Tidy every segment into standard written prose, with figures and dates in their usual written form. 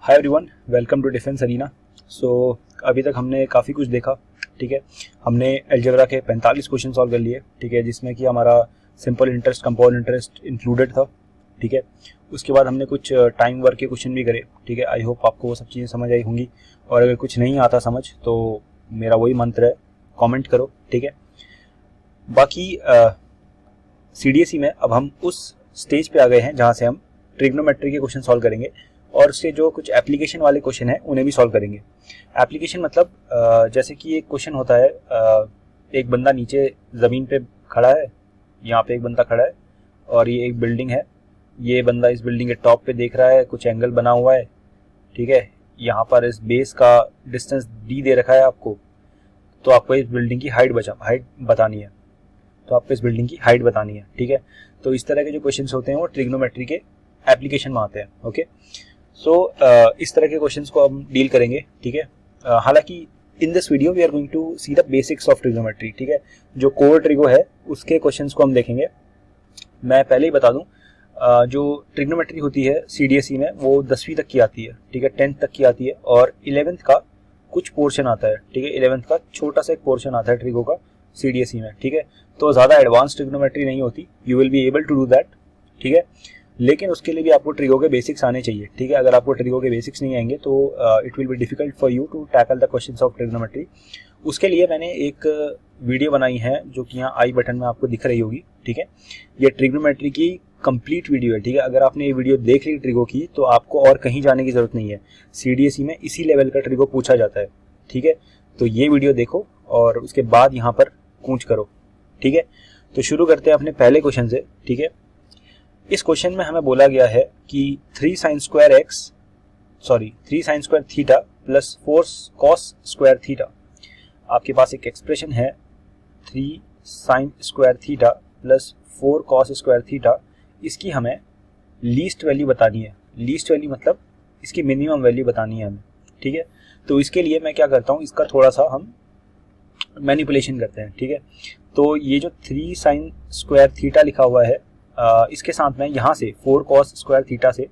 Hi everyone, welcome to defence arena. So अभी तक हमने काफ़ी कुछ देखा। ठीक है, हमने अलजेब्रा के 45 क्वेश्चन सॉल्व कर लिए। ठीक है, जिसमें कि हमारा simple interest, compound interest included था। ठीक है, उसके बाद हमने कुछ टाइम वर्क के क्वेश्चन भी करे। ठीक है, आई होप आपको वो सब चीज़ें समझ आई होंगी। और अगर कुछ नहीं आता समझ तो मेरा वही मंत्र है, कमेंट करो। ठीक है, बाकी CDSE में अब हम उस स्टेज पे आ गए हैं जहाँ से हम ट्रिग्नोमेट्री के क्वेश्चन सॉल्व करेंगे और उसके जो कुछ एप्लीकेशन वाले क्वेश्चन हैं उन्हें भी सॉल्व करेंगे। एप्लीकेशन मतलब जैसे कि एक क्वेश्चन होता है, एक बंदा नीचे ज़मीन पे खड़ा है, यहाँ पे एक बंदा खड़ा है और ये एक बिल्डिंग है। ये बंदा इस बिल्डिंग के टॉप पे देख रहा है, कुछ एंगल बना हुआ है। ठीक है, यहाँ पर इस बेस का डिस्टेंस D दे रखा है आपको, तो आपको इस बिल्डिंग की हाइट बतानी है। ठीक है, तो इस तरह के जो क्वेश्चंस होते हैं वो ट्रिग्नोमेट्री के एप्लीकेशन में आते हैं। ओके, सो इस तरह के क्वेश्चंस को हम डील करेंगे। ठीक है, हालांकि in this video we are going to see the basics of trigonometry. ठीक है, जो कोर ट्रिगो है उसके क्वेश्चंस को हम देखेंगे। मैं पहले ही बता दूं, जो ट्रिग्नोमेट्री होती है CDSE में वो 10वीं तक की आती है। ठीक है, 10th तक की आती है और 11th का कुछ पोर्शन आता है। ठीक है, 11th का छोटा सा एक पोर्शन आता है ट्रिगो का CDSE में। ठीक है, तो ज़्यादा एडवांस ट्रिग्नोमेट्री नहीं होती, you will be able to do that. ठीक है, लेकिन उसके लिए भी आपको ट्रिगो के बेसिक्स आने चाहिए। ठीक है, अगर आपको ट्रिगो के बेसिक्स नहीं आएंगे तो it will be difficult for you to tackle the questions of trigonometry. उसके लिए मैंने एक वीडियो बनाई है जो कि यहाँ आई बटन में आपको दिख रही होगी। ठीक है, ये ट्रिग्नोमेट्री की कंप्लीट वीडियो है। ठीक है, अगर आपने ये वीडियो देख ली ट्रिगो की तो आपको और कहीं जाने की जरूरत नहीं है। CDSE में इसी लेवल का ट्रिगो पूछा जाता है। ठीक है, तो ये वीडियो देखो और उसके बाद यहाँ पर कूच करो। ठीक है, तो शुरू करते हैं अपने पहले क्वेश्चन से। ठीक है, इस क्वेश्चन में हमें बोला गया है कि 3 sin square theta plus 4 cos square theta. आपके पास एक एक्सप्रेशन है 3 sin square theta plus 4 cos square theta. इसकी हमें लीस्ट वैल्यू बतानी है। लीस्ट वैल्यू मतलब इसकी मिनिमम वैल्यू बतानी है हमें। ठीक है, तो इसके लिए मैं क्या करता हूँ, इसका थोड़ा सा हम मैनिपुलेशन करते हैं। ठीक है, तो ये जो 3 sin स्क्वायर थीटा लिखा हुआ है, इसके साथ में यहाँ से 4 cos स्क्वायर थीटा से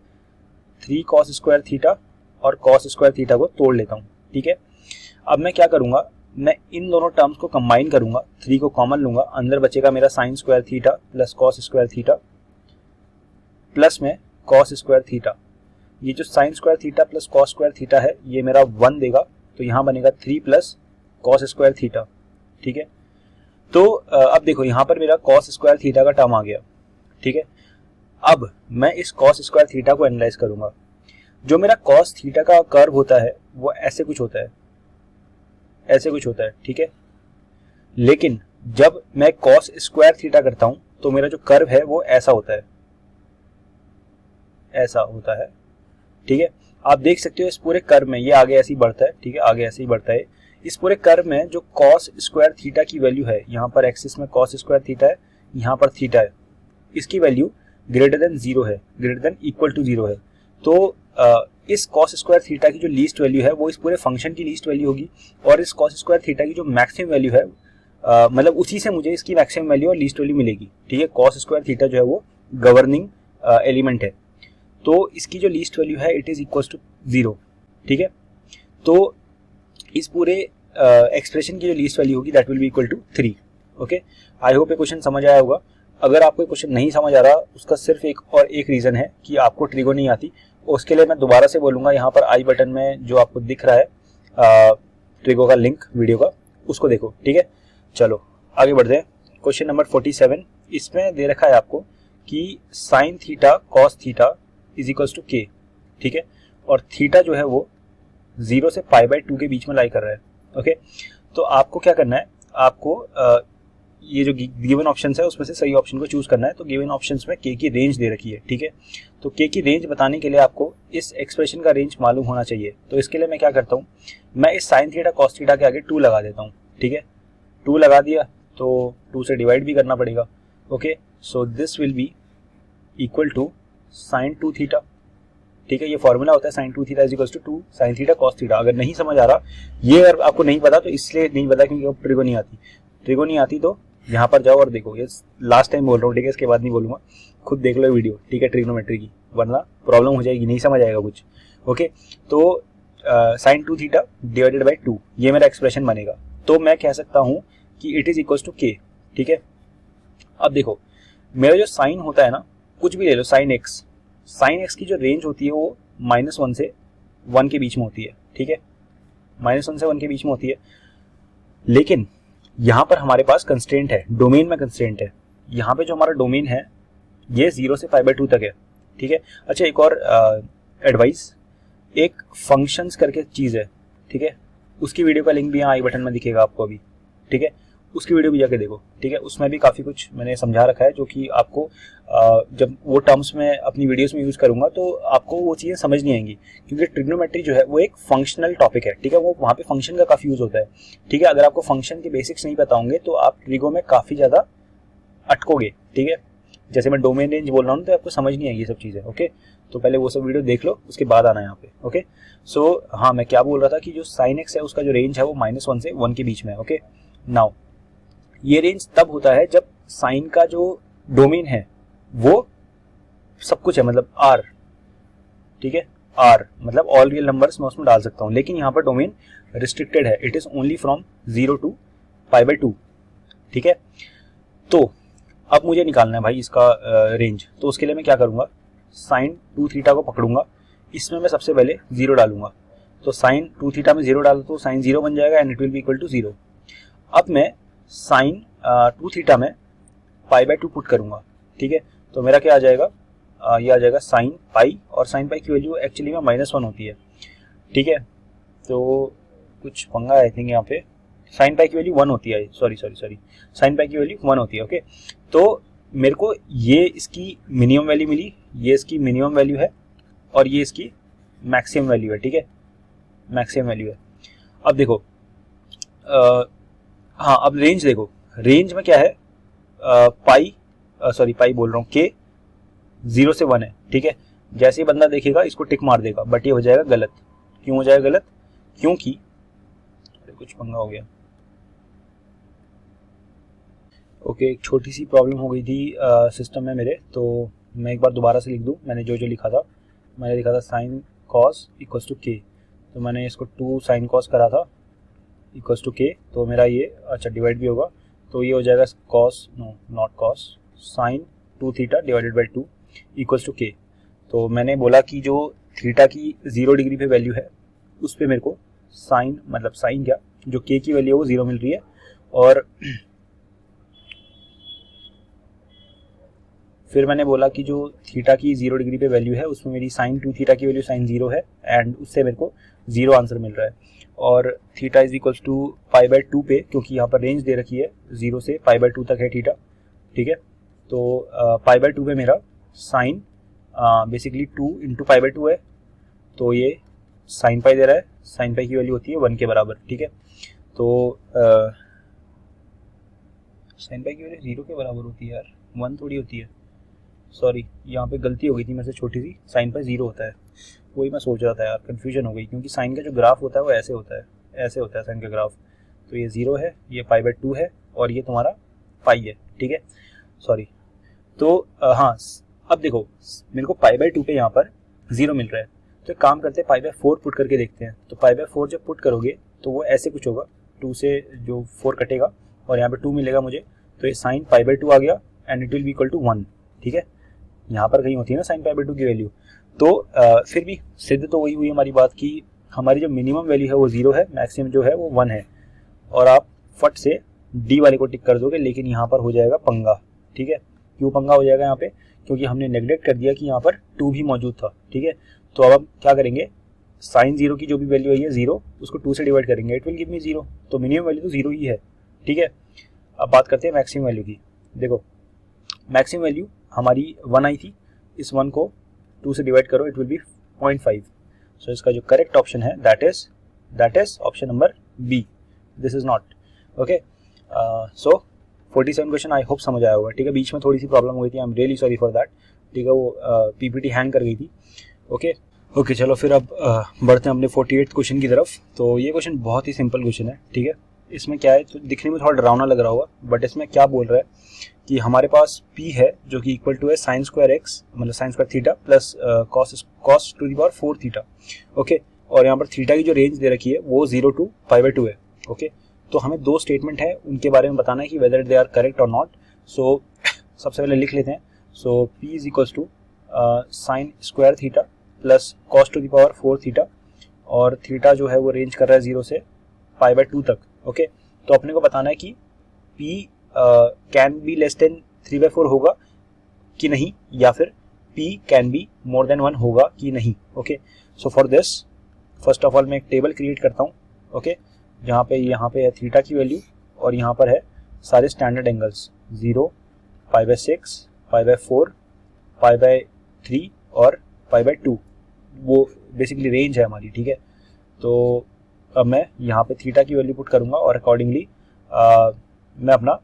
3 cos स्क्वायर थीटा और cos स्क्वायर थीटा को तोड़ लेता हूँ। ठीक है, अब मैं क्या करूँगा, मैं इन दोनों टर्म्स को कंबाइन करूँगा, 3 को कॉमन लूँगा, अंदर बचेगा मेरा sin square theta plus cos square theta plus में cos स्क्वायर थीटा। ये जो sin square theta plus cos square theta है ये मेरा 1 देगा, तो यहाँ बनेगा 3 प्लस cos स्क्वायर थीटा। ठीक है, तो अब देखो यहाँ पर मेरा cos स्क्वायर थीटा का टर्म आ गया। ठीक है, अब मैं इस cos स्क्वायर थीटा को एनालाइज करूंगा। जो मेरा cos थीटा का कर्व होता है वो ऐसे कुछ होता है। ठीक है, लेकिन जब मैं cos स्क्वायर थीटा करता हूं तो मेरा जो कर्व है वो ऐसा होता है। ठीक है, आप देख सकते हो इस पूरे कर्व में ये आगे ऐसे ही बढ़ता है। ठीक है, आगे ऐसे ही बढ़ता है। इस पूरे कर्व में जो cos स्क्वायर थीटा की वैल्यू है, यहाँ पर एक्सिस में cos स्क्वायर थीटा है, यहाँ पर थीटा है, इसकी वैल्यू ग्रेटर देन 0 है, ग्रेटर देन इक्वल टू 0 है। तो इस cos स्क्वायर थीटा की जो लीस्ट वैल्यू है वो इस पूरे फंक्शन की लीस्ट वैल्यू होगी और इस cos स्क्वायर थीटा की जो मैक्सिमम वैल्यू है, मतलब उसी से मुझे इसकी मैक्सिमम वैल्यू और लीस्ट वैल्यू मिलेगी। ठीक है, cos स्क्वायर थीटा जो है वो गवर्निंग एलिमेंट है, तो इसकी जो लीस्ट वैल्यू है इट इज इक्वल टू 0। ठीक है, तो इस पूरे एक्सप्रेशन की जो लीस्ट वैल्यू होगी that will be equal to 3। Okay, I hope ये क्वेश्चन समझ आया होगा। अगर आपको क्वेश्चन नहीं समझ आ रहा उसका सिर्फ एक रीज़न है कि आपको ट्रिगो नहीं आती। उसके लिए मैं दोबारा से बोलूँगा, यहाँ पर आई बटन में जो आपको दिख रहा है ट्रिगो का लिंक वीडियो का, उसको देखो। ठीक है, चलो आगे बढ़ते हैं। क्वेश्चन नंबर 47, इसमें दे रखा है आपको कि sine theta cos theta is equals to k. ठीक है, और थीटा जो है वो 0 से π/2 के बीच में लाई कर रहा है। ओके, तो आपको क्या करना है, आपको ये जो गिवन ऑप्शन है उसमें से सही ऑप्शन को चूज करना है। तो गिवन ऑप्शंस में के की रेंज दे रखी है। ठीक है, तो के की रेंज बताने के लिए आपको इस एक्सप्रेशन का रेंज मालूम होना चाहिए। तो इसके लिए मैं क्या करता हूँ, मैं इस साइन थीटा कॉस थीटा के आगे 2 लगा देता हूँ। ठीक है, 2 लगा दिया तो 2 से डिवाइड भी करना पड़ेगा। Okay, so this will be equal to sine 2 theta. ठीक है, ये फॉर्मूला होता है sine 2 theta is equal to 2 sine theta cos theta. अगर नहीं समझ आ रहा, ये अगर आपको नहीं पता तो इसलिए नहीं पता क्योंकि ट्रिगो नहीं आती तो यहाँ पर जाओ और देखो। ये लास्ट टाइम बोल रहा हूँ, ठीक है, इसके बाद नहीं बोलूंगा, खुद देख लो वीडियो। ठीक है, ट्रिग्नोमेट्री की, वरना प्रॉब्लम हो जाएगी, नहीं समझ आएगा कुछ। ओके, तो साइन 2 थीटा डिवाइडेड बाई 2 ये मेरा एक्सप्रेशन बनेगा। तो मैं कह सकता हूं कि it is equal to k. ठीक है, अब देखो मेरा जो साइन होता है ना, कुछ भी ले लो, साइन एक्स की जो रेंज होती है वो -1 से 1 के बीच में होती है। ठीक है, -1 से 1 के बीच में होती है, लेकिन यहाँ पर हमारे पास कंस्ट्रेंट है, डोमेन में कंस्ट्रेंट है। यहाँ पे जो हमारा डोमेन है ये 0 से π/2 तक है। ठीक है, अच्छा एक और एडवाइस, एक फंक्शंस करके चीज़ है, ठीक है, उसकी वीडियो का लिंक भी यहाँ आई बटन में दिखेगा आपको अभी। ठीक है, उसकी वीडियो भी जाके देखो। ठीक है, उसमें भी काफ़ी कुछ मैंने समझा रखा है जो कि आपको जब वो टर्म्स में अपनी वीडियोस में यूज़ करूंगा तो आपको वो चीज़ें समझ नहीं आएंगी, क्योंकि ट्रिग्नोमेट्री जो है वो एक फंक्शनल टॉपिक है। ठीक है, वो वहाँ पे फंक्शन का काफ़ी यूज़ होता है। ठीक है, अगर आपको फंक्शन के बेसिक्स नहीं पता होंगे तो आप ट्रिगो में काफ़ी ज़्यादा अटकोगे। ठीक है, जैसे मैं डोमेन रेंज बोल रहा हूँ तो आपको समझ नहीं आएगी ये सब चीज़ें। ओके, तो पहले वो सब वीडियो देख लो, उसके बाद आना यहाँ पे। ओके, सो हाँ मैं क्या बोल रहा था कि जो साइन एक्स है उसका जो रेंज है वो -1 से 1 के बीच में है। ओके, नाउ ये रेंज तब होता है जब साइन का जो डोमेन है वो सब कुछ है, मतलब आर। ठीक है, आर मतलब ऑल रियल नंबर्स मैं उसमें डाल सकता हूँ, लेकिन यहाँ पर डोमेन रिस्ट्रिक्टेड है, it is only from 0 to π/2। ठीक है, तो अब मुझे निकालना है भाई इसका रेंज। तो उसके लिए मैं क्या करूंगा, साइन 2 थीटा को पकड़ूंगा, इसमें मैं सबसे पहले 0 डालूंगा। तो साइन 2 थीटा में 0 डालो तो साइन 0 बन जाएगा and it will be equal to 0। अब मैं साइन 2 थीटा में π/2 पुट करूंगा। ठीक है, तो मेरा क्या आ जाएगा, ये आ जाएगा साइन पाई, और साइन पाई की वैल्यू एक्चुअली में -1 होती है। ठीक है, तो कुछ पंगा आई थिंक यहाँ पे, साइन पाई की वैल्यू 1 होती है, सॉरी साइन पाई की वैल्यू 1 होती है। ओके, तो मेरे को ये इसकी मिनिमम वैल्यू मिली, ये इसकी मिनिमम वैल्यू है और ये इसकी मैक्सिमम वैल्यू है। ठीक है, मैक्सिमम वैल्यू है। अब देखो हाँ, अब रेंज देखो, रेंज में क्या है, पाई बोल रहा हूँ, के 0 से 1 है। ठीक है, जैसे ही बंदा देखेगा इसको टिक मार देगा, बट ये हो जाएगा गलत। क्यों हो जाएगा गलत, क्योंकि कुछ पंगा हो गया। ओके, एक छोटी सी प्रॉब्लम हो गई थी सिस्टम में मेरे, तो मैं एक बार दोबारा से लिख दूं। मैंने जो लिखा था, मैंने लिखा था sine cos equals to k, तो मैंने इसको 2 साइन कॉस करा था इक्वल्स टू के, तो मेरा ये अच्छा डिवाइड भी होगा, तो ये हो जाएगा cos, no not cos, sine 2 theta divided by 2 equals to k. तो मैंने बोला कि जो थीटा की 0 डिग्री पे वैल्यू है उस पर मेरे को साइन, मतलब साइन क्या, जो के की वैल्यू है वो 0 मिल रही है, और फिर मैंने बोला कि जो थीटा की 0 डिग्री पे वैल्यू है उसमें मेरी साइन 2 थीटा की वैल्यू साइन 0 है, एंड उससे मेरे को 0 आंसर मिल रहा है। और थीटा इज इक्वल्स टू π/2 पे, क्योंकि यहाँ पर रेंज दे रखी है 0 से π/2 तक है थीटा। ठीक है, तो π/2 पे मेरा साइन बेसिकली 2 इंटू π/2 है, तो ये साइन पाई दे रहा है, साइन पाई की वैल्यू होती है 1 के बराबर। ठीक है, तो साइन पाई की वैल्यू 0 के बराबर होती है यार, 1 थोड़ी होती है, सॉरी यहाँ पे गलती हो गई थी मेरे से छोटी सी, साइन पाई 0 होता है, वही मैं सोच रहा था यार, कन्फ्यूजन हो गई, क्योंकि साइन का जो ग्राफ होता है वो ऐसे होता है, ऐसे होता है साइन का ग्राफ। तो ये 0 है, ये π/2 है, और ये तुम्हारा पाई है। ठीक है, सॉरी। तो हाँ, अब देखो मेरे को π/2 पे यहाँ पर 0 मिल रहा है, तो एक काम करते हैं π/4 पुट करके देखते हैं। तो π/4 जब पुट करोगे तो वो ऐसे कुछ होगा, 2 से जो 4 कटेगा और यहाँ पे 2 मिलेगा मुझे, तो ये साइन π/2 आ गया and it will be equal to 1। ठीक है, यहाँ पर कहीं होती है ना साइन π/2 की वैल्यू। तो फिर भी सिद्ध तो वही हुई हमारी बात की हमारी जो मिनिमम वैल्यू है वो 0 है, मैक्सिमम जो है वो 1 है, और आप फट से डी वाले को टिक कर दोगे, लेकिन यहाँ पर हो जाएगा पंगा। ठीक है, क्यों पंगा हो जाएगा यहाँ पे, क्योंकि हमने नेग्लेक्ट कर दिया कि यहाँ पर 2 भी मौजूद था। ठीक है, तो अब हम क्या करेंगे, साइन 0 की जो भी वैल्यू है 0, उसको 2 से डिवाइड करेंगे, इट विल गिव मी 0, तो मिनिमम वैल्यू तो 0 ही है। ठीक है, अब बात करते हैं मैक्सिमम वैल्यू की। देखो मैक्सिमम वैल्यू हमारी 1 आई थी, इस 1 को 2 से डिवाइड करो, इट विल बी 0.5। सो इसका जो करेक्ट ऑप्शन है that is option number B, this is not. Okay, so 47 question I hope समझ आया होगा। ठीक है, बीच में थोड़ी सी प्रॉब्लम हुई थी, I am really sorry for that. ठीक है, वो पीपीटी हैंग कर गई थी। ओके, चलो फिर अब बढ़ते हैं अपने 48 क्वेश्चन की तरफ। तो ये क्वेश्चन बहुत ही सिंपल क्वेश्चन है। ठीक है, इसमें क्या है, तो दिखने में थोड़ा डरावना लग रहा होगा, बट इसमें क्या बोल रहा है कि हमारे पास p है जो कि इक्वल टू है साइन स्क्वायर एक्स मतलब sign square theta plus cos to the power 4 theta. Okay, और यहाँ पर थीटा की जो रेंज दे रखी है वो 0 to π/2 है। ओके, तो हमें दो स्टेटमेंट है उनके बारे में बताना है कि वेदर दे आर करेक्ट और नॉट। सो सबसे पहले लिख लेते हैं। So p is equals to sine square theta plus cos to the power 4 theta, और थीटा जो है वो रेंज कर रहा है 0 से π/2 तक। ओके, तो अपने को बताना है कि p can be less than 3/4 होगा कि नहीं, या फिर p can be more than 1 होगा कि नहीं। Okay, so for this first of all मैं एक टेबल क्रिएट करता हूँ। ओके, जहाँ पे यहाँ पे है थीटा की वैल्यू और यहाँ पर है सारे स्टैंडर्ड एंगल्स 0, π/6, π/4, π/3 और π/2, वो बेसिकली रेंज है हमारी। ठीक है, तो अब मैं यहाँ पे थीटा की वैल्यू पुट करूँगा और अकॉर्डिंगली मैं अपना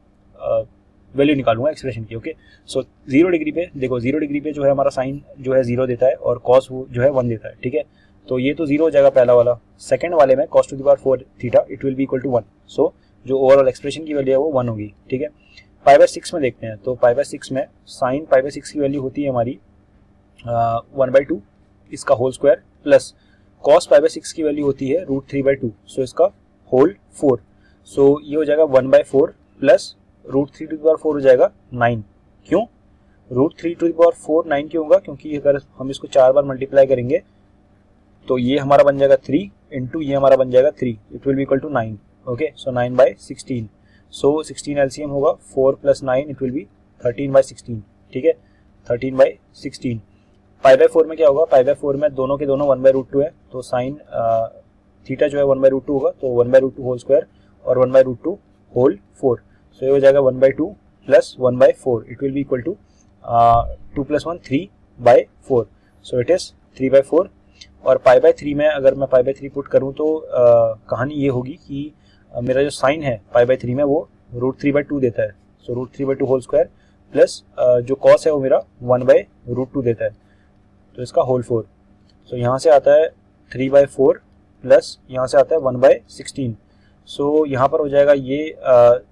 वैल्यू निकालूंगा एक्सप्रेशन की। ओके, सो 0 डिग्री पे देखो, 0 डिग्री पे जो है हमारा साइन जो है 0 देता है और कॉस जो है 1 देता है। ठीक है, तो ये तो 0 हो जाएगा पहला वाला। सेकंड वाले में cos to the power 4 theta it will be equal to 1। So जो ओवरऑल एक्सप्रेशन की वैल्यू है वो 1 होगी। ठीक है, π/6 में देखते हैं। तो π/6 में साइन π/6 की वैल्यू होती है हमारी 1/2 इसका होल स्क्वायर, प्लस cos π/6 की वैल्यू होती है √3/2, सो इसका होल 4। सो ये हो जाएगा 1/4 प्लस √3 टू द पावर 4 हो जाएगा 9। क्यों √3 टू द पावर 4 9 क्यों होगा? क्योंकि अगर हम इसको 4 बार मल्टीप्लाई करेंगे तो ये हमारा बन जाएगा 3 इंटू ये हमारा बन जाएगा 3, it will be equal to 9। Okay, so 9/16, so 16 LCM होगा 4 + 9 इट विल बी 13/16। ठीक है, 13/16। π/4 में क्या होगा? π/4 में दोनों के दोनों 1/√2 है, तो साइन थीटा जो है 1/√2 होगा, तो 1/√2 होल स्क्वायर और 1/√2 होल 4। सो ये हो जाएगा 1/2 plus 1/4, it will be equal to 2 + 1 3/4, so it is 3/4। और π/3 में अगर मैं π/3 पुट करूं तो कहानी ये होगी कि मेरा जो साइन है π/3 में वो √3/2 देता है, सो √3/2 होल स्क्वायर प्लस जो कॉस है वो मेरा 1/√2 देता है, तो इसका होल 4। सो यहाँ से आता है 3/4 प्लस यहाँ से आता है 1/16। सो यहाँ पर हो जाएगा ये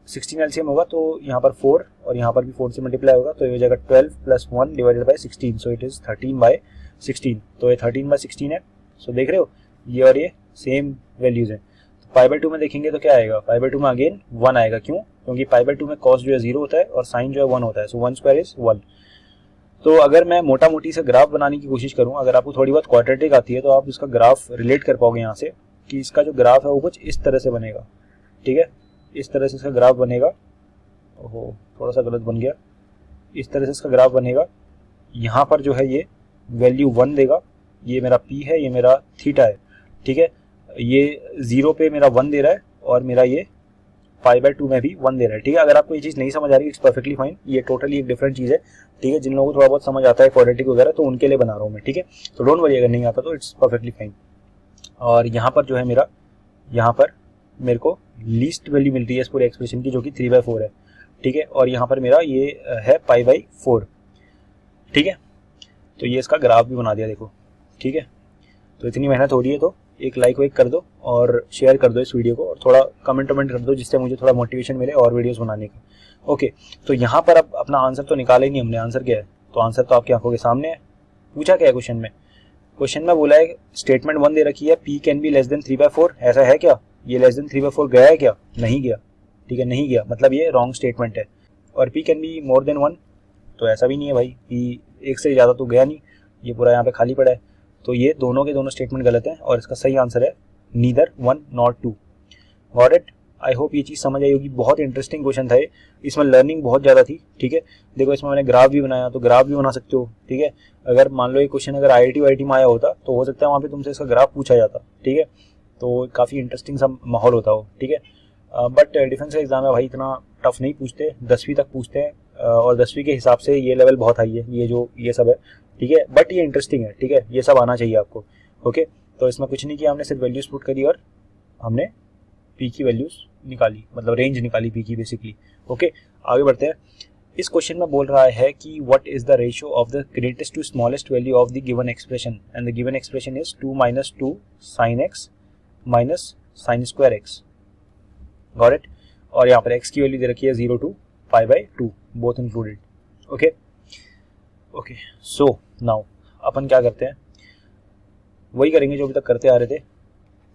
16 एलसीएम होगा, तो यहाँ पर 4 और यहाँ पर भी 4 से मल्टीप्लाई होगा, तो ये हो जाएगा 12 + 1 divided by 16, so it is 13/16। तो ये 13/16 है। सो देख रहे हो ये और ये सेम वैल्यूज हैं। तो π/2 में देखेंगे तो क्या आएगा? π/2 में अगेन 1 आएगा। क्यों? क्योंकि π/2 में कॉस जो है 0 होता है और साइन जो है 1 होता है, सो 1 स्क्वायर इज 1। तो अगर मैं मोटा मोटी से ग्राफ बनाने की कोशिश करूं, अगर आपको थोड़ी बहुत क्वाड्रेटिक आती है तो आप इसका ग्राफ रिलेट कर पाओगे यहाँ से कि इसका जो ग्राफ है वो कुछ इस तरह से बनेगा। ठीक है, इस तरह से इसका ग्राफ बनेगा। ओहो, थोड़ा सा गलत बन गया। इस तरह से इसका ग्राफ बनेगा। यहाँ पर जो है ये वैल्यू 1 देगा, ये मेरा p है, ये मेरा थीटा है। ठीक है, ये 0 पे मेरा 1 दे रहा है और मेरा ये π/2 में भी 1 दे रहा है। ठीक है, अगर आपको ये चीज़ नहीं समझ आ रही है इट्स परफेक्टली फाइन, ये टोटली एक डिफरेंट चीज़ है। ठीक है, जिन लोगों को थोड़ा बहुत समझ आता है क्वाड्रेटिक वगैरह तो उनके लिए बना रहा हूँ मैं। ठीक है, तो डोंट वरी अगर नहीं आता तो इट्स परफेक्टली फाइन। और यहाँ पर जो है मेरा, यहाँ पर मेरे को लीस्ट वैल्यू मिल रही है इस पूरे एक्सप्रेशन की जो कि 3/4 है। ठीक है, और यहाँ पर मेरा ये है π/4। ठीक है, तो ये इसका ग्राफ भी बना दिया देखो। ठीक है, तो इतनी मेहनत हो रही है तो एक लाइक वाइक कर दो और शेयर कर दो इस वीडियो को, और थोड़ा कमेंट कर दो जिससे मुझे थोड़ा मोटिवेशन मिले और वीडियोस बनाने का। ओके, तो यहाँ पर अब अपना आंसर तो निकाला ही नहीं हमने। आंसर क्या है? तो आंसर तो आपकी आंखों के सामने है। पूछा क्या है क्वेश्चन में? क्वेश्चन में बोला है स्टेटमेंट 1 दे रखी है p can be less than 3/4। ऐसा है क्या? ये लेस देन 3/4 गया है क्या? नहीं गया। ठीक है, नहीं गया, मतलब ये रॉन्ग स्टेटमेंट है। और p can be more than 1, तो ऐसा भी नहीं है भाई, p एक से ज़्यादा तो गया नहीं, ये पूरा यहाँ पे खाली पड़ा है। तो ये दोनों के दोनों स्टेटमेंट गलत हैं और इसका सही आंसर है neither 1 not 2। Got it? I hope ये चीज़ समझ आई होगी। बहुत इंटरेस्टिंग क्वेश्चन था ये, इसमें लर्निंग बहुत ज़्यादा थी। ठीक है, देखो इसमें मैंने ग्राफ भी बनाया, तो ग्राफ भी बना सकते हो। ठीक है, अगर मान लो ये क्वेश्चन अगर IIT वाईटी में आया होता तो हो सकता है वहाँ पे तुमसे इसका ग्राफ पूछा जाता। ठीक है, तो काफ़ी इंटरेस्टिंग सा माहौल होता हो। ठीक है, बट डिफेंस का एग्जाम है भाई, इतना टफ नहीं पूछते, 10वीं तक पूछते हैं और 10वीं के हिसाब से ये लेवल बहुत हाई है, ये सब है। ठीक है, बट ये इंटरेस्टिंग है। ठीक है, ये सब आना चाहिए आपको। ओके, तो इसमें कुछ नहीं किया हमने, सिर्फ वैल्यूज पुट करी और हमने p की वैल्यूज निकाली, मतलब रेंज निकाली p की बेसिकली। ओके, आगे बढ़ते हैं। इस क्वेश्चन में बोल रहा है कि what is the ratio of the greatest to smallest value of the given expression, and the given expression is 2 - 2 sin x minus sine square x। Got it? और यहाँ पर x की वैल्यू दे रखी है 0 to π/2। Both included. Okay okay, so now अपन क्या करते हैं, वही करेंगे जो अभी तक करते आ रहे थे,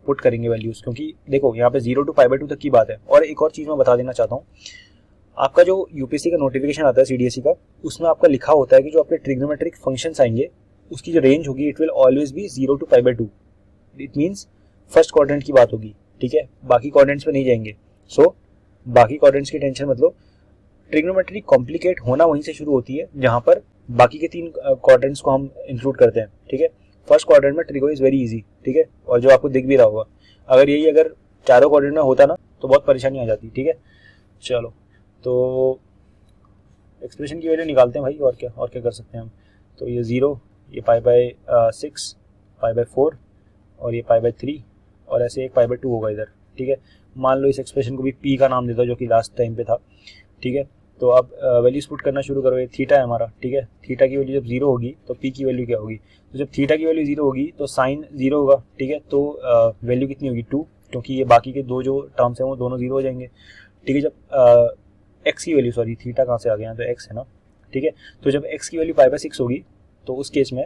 पुट करेंगे वैल्यूज, क्योंकि देखो यहाँ पे 0 to π/2 तक की बात है। और एक और चीज़ मैं बता देना चाहता हूँ, आपका जो यूपीएससी का नोटिफिकेशन आता है सीडीएसई का, उसमें आपका लिखा होता है कि जो आपके ट्रिग्नोमेट्रिक फंक्शंस आएंगे उसकी जो रेंज होगी it will always be 0 to π/2। It means first quadrant की बात होगी, ठीक है, बाकी क्वाड्रेंट्स पे नहीं जाएंगे। सो बाकी क्वाड्रेंट्स की टेंशन मतलब, ट्रिग्नोमेट्री कॉम्प्लिकेट होना वहीं से शुरू होती है जहां पर बाकी के 3 क्वाड्रेंट्स को हम इंक्लूड करते हैं, ठीक है। फर्स्ट क्वाड्रेंट में ट्रिगो इज वेरी इजी, ठीक है, और जो आपको दिख भी रहा होगा, अगर चारों क्वाड्रेंट में होता ना तो बहुत परेशानी आ जाती, ठीक है। चलो तो एक्सप्रेशन की वैल्यू निकालते हैं भाई, और क्या कर सकते हैं हम। तो ये 0, ये π/6, π/4 और ये π/3 और ऐसे एक π/2 होगा इधर, ठीक है। मान लो इस एक्सप्रेशन को भी p का नाम देता जो कि लास्ट टाइम पे था, ठीक है। तो अब वैल्यूज पुट करना शुरू करो। ये थीटा है हमारा, ठीक है, थीटा की वैल्यू जब 0 होगी तो p की वैल्यू क्या होगी, तो जब थीटा की वैल्यू 0 होगी तो साइन 0 होगा, ठीक है। तो वैल्यू कितनी होगी 2, क्योंकि ये बाकी के 2 जो टर्म्स हैं वो दोनों 0 हो जाएंगे, ठीक है। जब x की वैल्यू, सॉरी थीटा कहाँ से आ गया, तो x है ना, ठीक है। तो जब x की वैल्यू π/6 होगी तो उस केस में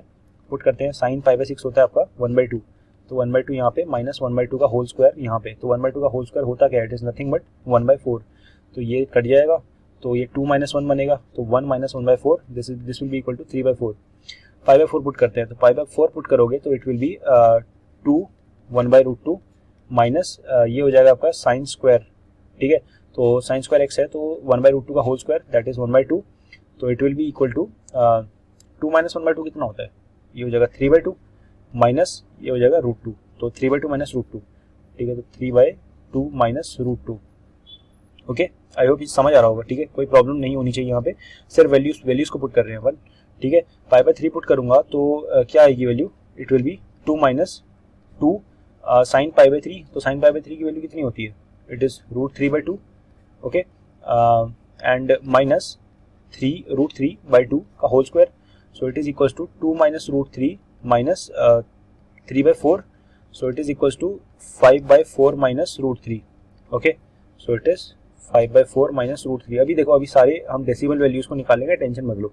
पुट करते हैं, साइन π/6 होता है आपका 1/2, तो 1/2 यहाँ पे माइनस 1/2 का होल स्क्वायर यहाँ पे, तो 1/2 का होल स्क्वायर होता क्या है, इट इज नथिंग बट 1/4। तो ये कट जाएगा तो ये 2 - 1 बनेगा, तो 1 - 1/4 this will be equal to 3/4। π/4 put करते हैं, तो π/4 पुट करोगे तो इट विल बी 2 1/√2 माइनस ये हो जाएगा आपका साइन स्क्वायर, ठीक है। तो साइन स्क्वायर x है तो 1/√2 का होल स्क्वायर दैट इज 1/2, तो it will be equal to 2 - 1/2 कितना होता है, ये हो जाएगा 3/2 माइनस ये हो जाएगा √2, तो 3/2 माइनस √2, ठीक है। तो 3/2 माइनस √2। ओके, आई होप ये समझ आ रहा होगा, ठीक है, कोई प्रॉब्लम नहीं होनी चाहिए यहाँ पे, सिर्फ वैल्यूज को पुट कर रहे हैं अपन, ठीक है। π/3 पुट करूंगा तो क्या आएगी value, it will be 2 - 2 sine π/3, तो साइन π/3 की वैल्यू कितनी होती है, it is √3/2, okay, and minus √3/2 का whole square, so it is equals to 2 - √3 minus 3/4, so it is equals to 5/4 minus √3, okay, so it is 5/4 minus √3। अभी देखो, अभी सारे हम डेसिमल वैल्यूज को निकालेंगे, टेंशन मत लो,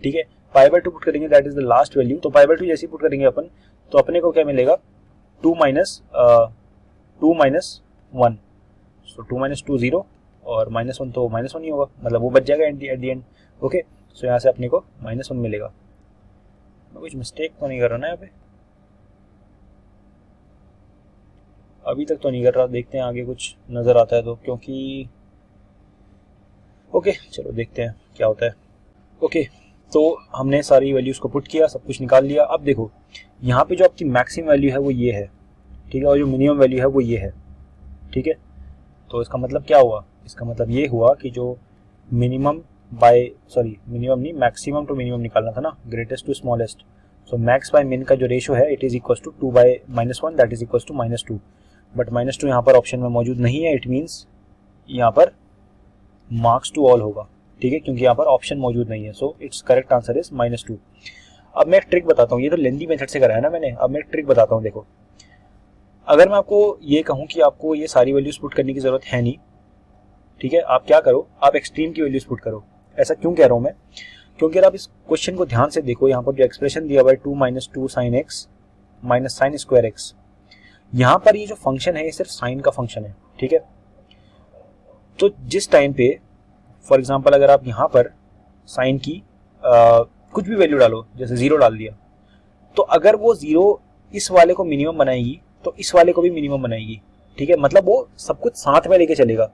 ठीक है। π/2 पुट करेंगे, that is the last value, तो π/2 जैसे पुट करेंगे अपन तो अपने को क्या मिलेगा, 2 - 1, सो 2 - 2 0 और -1 तो -1 ही होगा, मतलब वो बच जाएगा एट द एंड, ओके। सो यहाँ से अपने को -1 मिलेगा। मैं कुछ मिस्टेक तो नहीं कर रहा ना यहाँ पे, अभी तक तो नहीं कर रहा, देखते हैं आगे कुछ नज़र आता है तो, क्योंकि ओके चलो देखते हैं क्या होता है। ओके, तो हमने सारी वैल्यूज़ को पुट किया, सब कुछ निकाल लिया। अब देखो यहाँ पे जो आपकी मैक्सिमम वैल्यू है वो ये है, ठीक है, और जो मिनिमम वैल्यू है वो ये है, ठीक है। तो इसका मतलब क्या हुआ, इसका मतलब ये हुआ कि जो मैक्सिमम नहीं, मैक्सिमम टू मिनिमम निकालना था ना, greatest to smallest, so max by min का जो रेशो है it is equal to 2/-1 that is equal to -2, but -2 यहाँ पर ऑप्शन में मौजूद नहीं है, इट मीन्स यहाँ पर मार्क्स टू ऑल होगा, ठीक है, क्योंकि यहाँ पर ऑप्शन मौजूद नहीं है, so it's correct answer is -2। अब मैं एक ट्रिक बताता हूँ, ये तो लेंदी मेथड से कराया ना मैंने, अब मैं एक ट्रिक बताता हूँ। देखो, अगर मैं आपको ये कहूँ कि आपको ये सारी वैल्यूज पुट करने की जरूरत है नहीं, ठीक है, आप क्या करो, आप एक्सट्रीम की वैल्यूज पुट करो। ऐसा क्यों कह रहा हूँ मैं, क्योंकि अगर आप इस क्वेश्चन को ध्यान से देखो, यहाँ पर जो एक्सप्रेशन दिया हुआ है 2 - 2 sin x minus sine square x, यहाँ पर ये जो फंक्शन है ये सिर्फ साइन का फंक्शन है, ठीक है। तो जिस टाइम पे फॉर एग्जांपल अगर आप यहाँ पर साइन की कुछ भी वैल्यू डालो, जैसे 0 डाल दिया, तो अगर वो 0 इस वाले को मिनिमम बनाएगी तो इस वाले को भी मिनिमम बनाएगी, ठीक है, मतलब वो सब कुछ साथ में लेके चलेगा।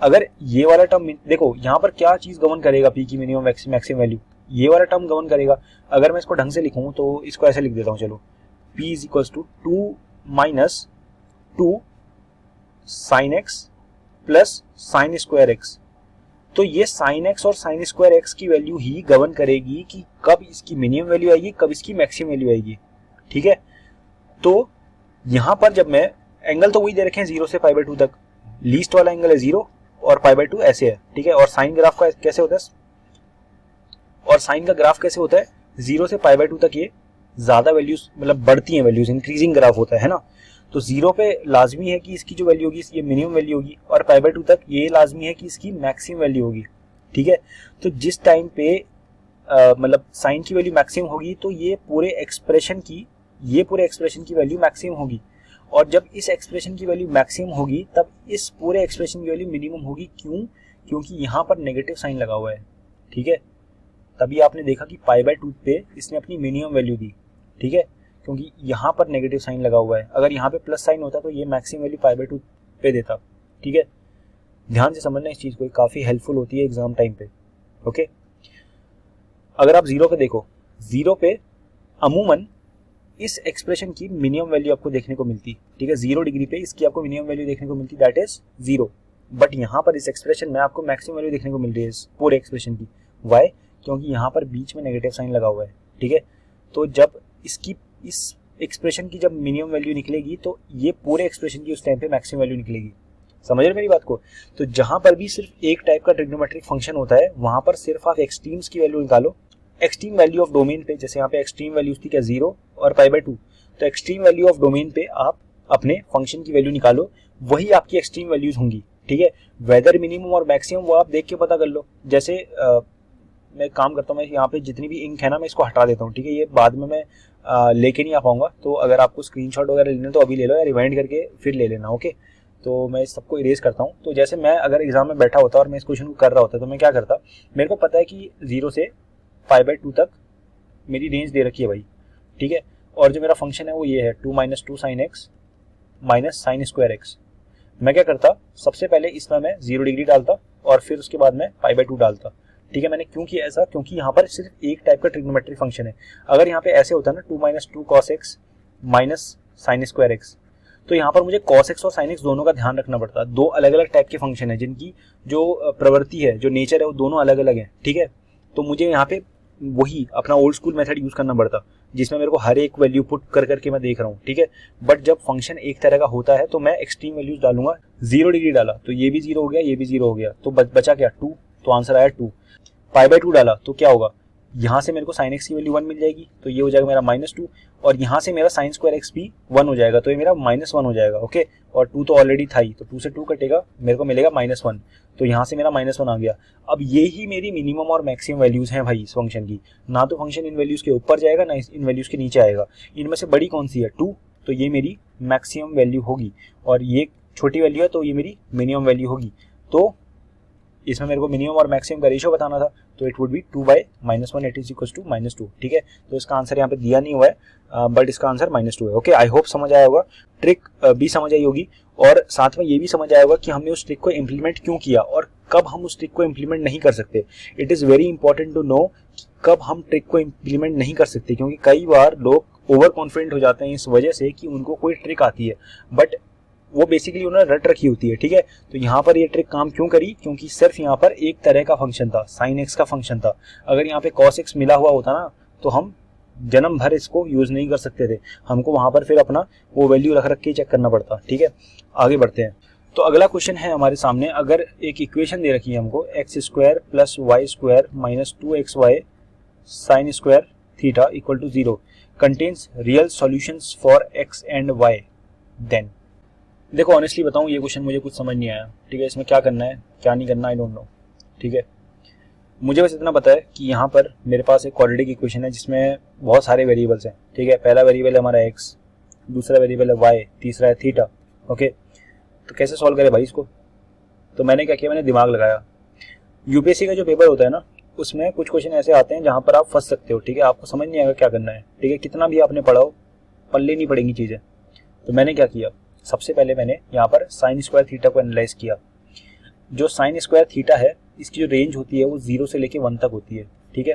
अगर ये वाला टर्म, देखो यहाँ पर क्या चीज गवर्न करेगा, पी की मिनिमम मैक्सिमम वैल्यू, ये वाला टर्म गवर्न करेगा। अगर मैं इसको ढंग से लिखूं तो इसको ऐसे लिख देता हूँ, चलो, p is equal to 2 - 2 sin x plus sine square x. तो ये साइन एक्स और साइन स्क्वायर एक्स की वैल्यू ही गवर्न करेगी कि कब इसकी मिनिमम वैल्यू आएगी, कब इसकी मैक्सिमम वैल्यू आएगी, ठीक है। तो यहां पर जब मैं, एंगल तो वही दे रखे हैं 0 से π/2 तक, लीस्ट वाला एंगल है 0 और π/2 ऐसे है, ठीक है। और साइन ग्राफ का कैसे होता है, और साइन का ग्राफ कैसे होता है, 0 से π/2 तक ये ज्यादा वैल्यूज, मतलब बढ़ती हैं वैल्यूज, इंक्रीजिंग ग्राफ होता है ना। तो 0 पे लाजमी है कि इसकी जो वैल्यू होगी ये मिनिमम वैल्यू होगी, और π/2 तक ये लाजमी है कि इसकी मैक्सिमम वैल्यू होगी, ठीक है। तो जिस टाइम पे मतलब साइन की वैल्यू मैक्सिमम होगी तो ये पूरे एक्सप्रेशन की वैल्यू मैक्सिमम होगी, और जब इस एक्सप्रेशन की वैल्यू मैक्सिमम होगी तब इस पूरे एक्सप्रेशन की वैल्यू मिनिमम होगी। क्यों? क्योंकि यहाँ पर नेगेटिव साइन लगा हुआ है, ठीक है। तभी आपने देखा कि π/2 पे इसने अपनी मिनिमम वैल्यू दी, ठीक है, क्योंकि यहाँ पर नेगेटिव साइन लगा हुआ है। अगर यहाँ पे प्लस साइन होता तो ये मैक्सिमम वैल्यू π/2 पे देता, ठीक है। ध्यान से समझना इस चीज़ को, काफ़ी हेल्पफुल होती है एग्जाम टाइम पे, ओके। अगर आप जीरो पे देखो, जीरो पे अमूमन इस एक्सप्रेशन की मिनिमम वैल्यू आपको देखने को मिलती, ठीक है। 0 डिग्री पे इसकी आपको मिनिमम वैल्यू देखने को मिलती, दैट इज 0। बट यहाँ पर इस एक्सप्रेशन में आपको मैक्सिमम वैल्यू देखने को मिल रही है इस पूरे एक्सप्रेशन की। वाई? क्योंकि यहाँ पर बीच में नेगेटिव साइन लगा हुआ है, ठीक है। तो जब इसकी इस एक्सप्रेशन की जब मिनिमम वैल्यू निकलेगी तो ये पूरे एक्सप्रेशन की उस टाइम पे मैक्सिमम वैल्यू निकलेगी। समझ रहे मेरी बात को? तो जहां पर भी सिर्फ एक टाइप का ट्रिग्नोमेट्रिक फंक्शन होता है वहां पर सिर्फ आप एक्सट्रीम्स की वैल्यू निकालो। एक्सट्रीम वैल्यू ऑफ डोमेन पे, जैसे यहाँ पे एक्सट्रीम वैल्यूज थी क्या 0 और π/2, तो एक्सट्रीम वैल्यू ऑफ डोमेन पे आप अपने फंक्शन की वैल्यू निकालो, वही आपकी एक्सट्रीम वैल्यूज होंगी, ठीक है। वेदर मिनिमम और मैक्सिमम वो आप देख के पता कर लो। जैसे मैं काम करता हूँ, मैं यहाँ पे जितनी भी इंक है ना मैं इसको हटा देता हूँ, ठीक है। ये बाद में मैं लेके नहीं आ पाऊंगा, तो अगर आपको स्क्रीनशॉट वगैरह लेना तो अभी ले लो या रिवाइंड करके फिर ले लेना, ओके। तो मैं इस सबको इरेज करता हूँ। तो जैसे मैं अगर एग्जाम में बैठा होता और मैं इस क्वेश्चन को कर रहा होता तो मैं क्या करता, मेरे को पता है कि 0 से π/2 तक मेरी रेंज दे रखी है भाई, ठीक है। और जो मेरा फंक्शन है वो ये है 2 - 2 sin x minus sine square x. मैं क्या करता, सबसे पहले इसमें मैं 0 डिग्री डालता और फिर उसके बाद में π/2 डालता, ठीक है। मैंने क्यों किया ऐसा? क्योंकि यहाँ पर सिर्फ एक टाइप का ट्रिग्नोमेट्रिक फंक्शन है। अगर यहाँ पे ऐसे होता ना 2 - 2 cos x minus sine square x, तो यहाँ पर मुझे cos x और sin x दोनों का ध्यान रखना पड़ता। दो अलग अलग टाइप के फंक्शन है जिनकी जो प्रवृत्ति है, जो नेचर है, वो दोनों अलग अलग है, ठीक है। तो मुझे यहाँ पे वही अपना ओल्ड स्कूल मेथड यूज करना पड़ता, जिसमें मेरे को हर एक वैल्यू पुट कर करके मैं देख रहा हूँ, ठीक है। बट जब फंक्शन एक तरह का होता है तो मैं एक्सट्रीम वैल्यूज डालूंगा। 0 डिग्री डाला तो ये भी 0 हो गया, ये भी 0 हो गया, तो बचा क्या 2, तो आंसर आया 2। π/2 डाला तो क्या होगा, यहाँ से मेरे को साइन एक्स की वैल्यू 1 मिल जाएगी, तो ये हो जाएगा मेरा -2, और यहाँ से मेरा साइन स्क्वायर एक्स भी 1 हो जाएगा, तो ये मेरा -1 हो जाएगा, ओके। और 2 तो ऑलरेडी था ही, तो 2 से 2 कटेगा, मेरे को मिलेगा -1, तो यहाँ से मेरा -1 आ गया। अब ये ही मेरी मिनिमम और मैक्सिमम वैल्यूज हैं भाई इस फंक्शन की। ना तो फंक्शन इन वैल्यूज के ऊपर जाएगा, ना इन वैल्यूज के नीचे आएगा। इनमें से बड़ी कौन सी है 2, तो ये मेरी मैक्सिमम वैल्यू होगी, और ये छोटी वैल्यू है तो ये मेरी मिनिमम वैल्यू होगी। तो इसमें मेरे को मिनिमम और मैक्सिमम का रेशियो बताना था, तो it would be 2/-1 it is equal to -2, ठीक है। तो इसका आंसर यहाँ पे दिया नहीं हुआ है, बट इसका आंसर -2 है, ओके। आई होप समझ आया होगा, ट्रिक भी समझ आई होगी, और साथ में ये भी समझ आया होगा कि हमने उस ट्रिक को इम्प्लीमेंट क्यों किया और कब हम उस ट्रिक को इम्प्लीमेंट नहीं कर सकते। It is very important to know कब हम ट्रिक को इम्प्लीमेंट नहीं कर सकते, क्योंकि कई बार लोग ओवर कॉन्फिडेंट हो जाते हैं इस वजह से कि उनको कोई ट्रिक आती है, बट वो बेसिकली उन्होंने रट रखी होती है, ठीक है। तो यहाँ पर ये ट्रिक काम क्यों करी, क्योंकि सिर्फ यहाँ पर एक तरह का फंक्शन था, साइन एक्स का फंक्शन था। अगर यहाँ पे कॉस एक्स मिला हुआ होता ना तो हम जन्म भर इसको यूज नहीं कर सकते थे, हमको वहां पर फिर अपना वो वैल्यू रख रख के चेक करना पड़ता, ठीक है। आगे बढ़ते हैं। तो अगला क्वेश्चन है हमारे सामने, अगर एक इक्वेशन दे रखी है हमको x² + y² - 2xy sin square theta equal to 0 contains real solutions for x and y, then. देखो ऑनेस्टली बताऊं, ये क्वेश्चन मुझे कुछ समझ नहीं आया, ठीक है। इसमें क्या करना है क्या नहीं करना आई डोंट नो, ठीक है। मुझे बस इतना पता है कि यहाँ पर मेरे पास एक क्वाड्रेटिक इक्वेशन है जिसमें बहुत सारे वेरिएबल्स हैं, ठीक है। पहला वेरिएबल है हमारा x, दूसरा वेरिएबल है y, तीसरा है थीटा, ओके। तो कैसे सॉल्व करें भाई इसको? तो मैंने क्या किया, मैंने दिमाग लगाया। यूपीएससी का जो पेपर होता है ना, उसमें कुछ क्वेश्चन ऐसे आते हैं जहाँ पर आप फंस सकते हो, ठीक है। आपको समझ नहीं आएगा क्या करना है, ठीक है। कितना भी आपने पढ़ाओ पल्ले नहीं पड़ेंगी चीज़ें। तो मैंने क्या किया, सबसे पहले मैंने यहाँ पर साइन स्क्वायर थीटा को एनालाइज किया। जो साइन स्क्वायर थीटा है इसकी जो रेंज होती है वो 0 से लेके 1 तक होती है, ठीक है।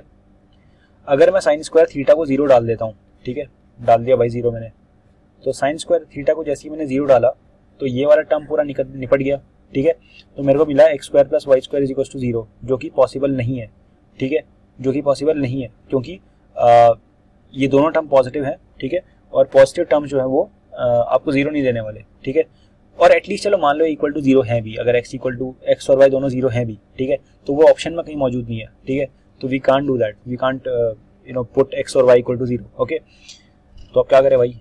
अगर मैं साइन स्क्वायर थीटा को 0 डाल देता हूँ, ठीक है, डाल दिया भाई 0 मैंने, तो साइन स्क्वायर थीटा को जैसे ही मैंने 0 डाला तो ये वाला टर्म पूरा निपट गया, ठीक है। तो मेरे को मिला x² + y² is equal to 0, जो कि पॉसिबल नहीं है, ठीक है, जो कि पॉसिबल नहीं है क्योंकि ये दोनों टर्म पॉजिटिव हैं, ठीक है। और पॉजिटिव टर्म जो है वो आपको 0 नहीं देने वाले, ठीक है। और एटलीस्ट चलो मान लो इक्वल टू 0 है भी, अगर x और y दोनों 0 हैं भी, ठीक है, तो वो ऑप्शन में कहीं मौजूद नहीं है, ठीक है। तो we can't do that, we can't put x और y इक्वल टू 0, ओके। तो अब क्या करें भाई,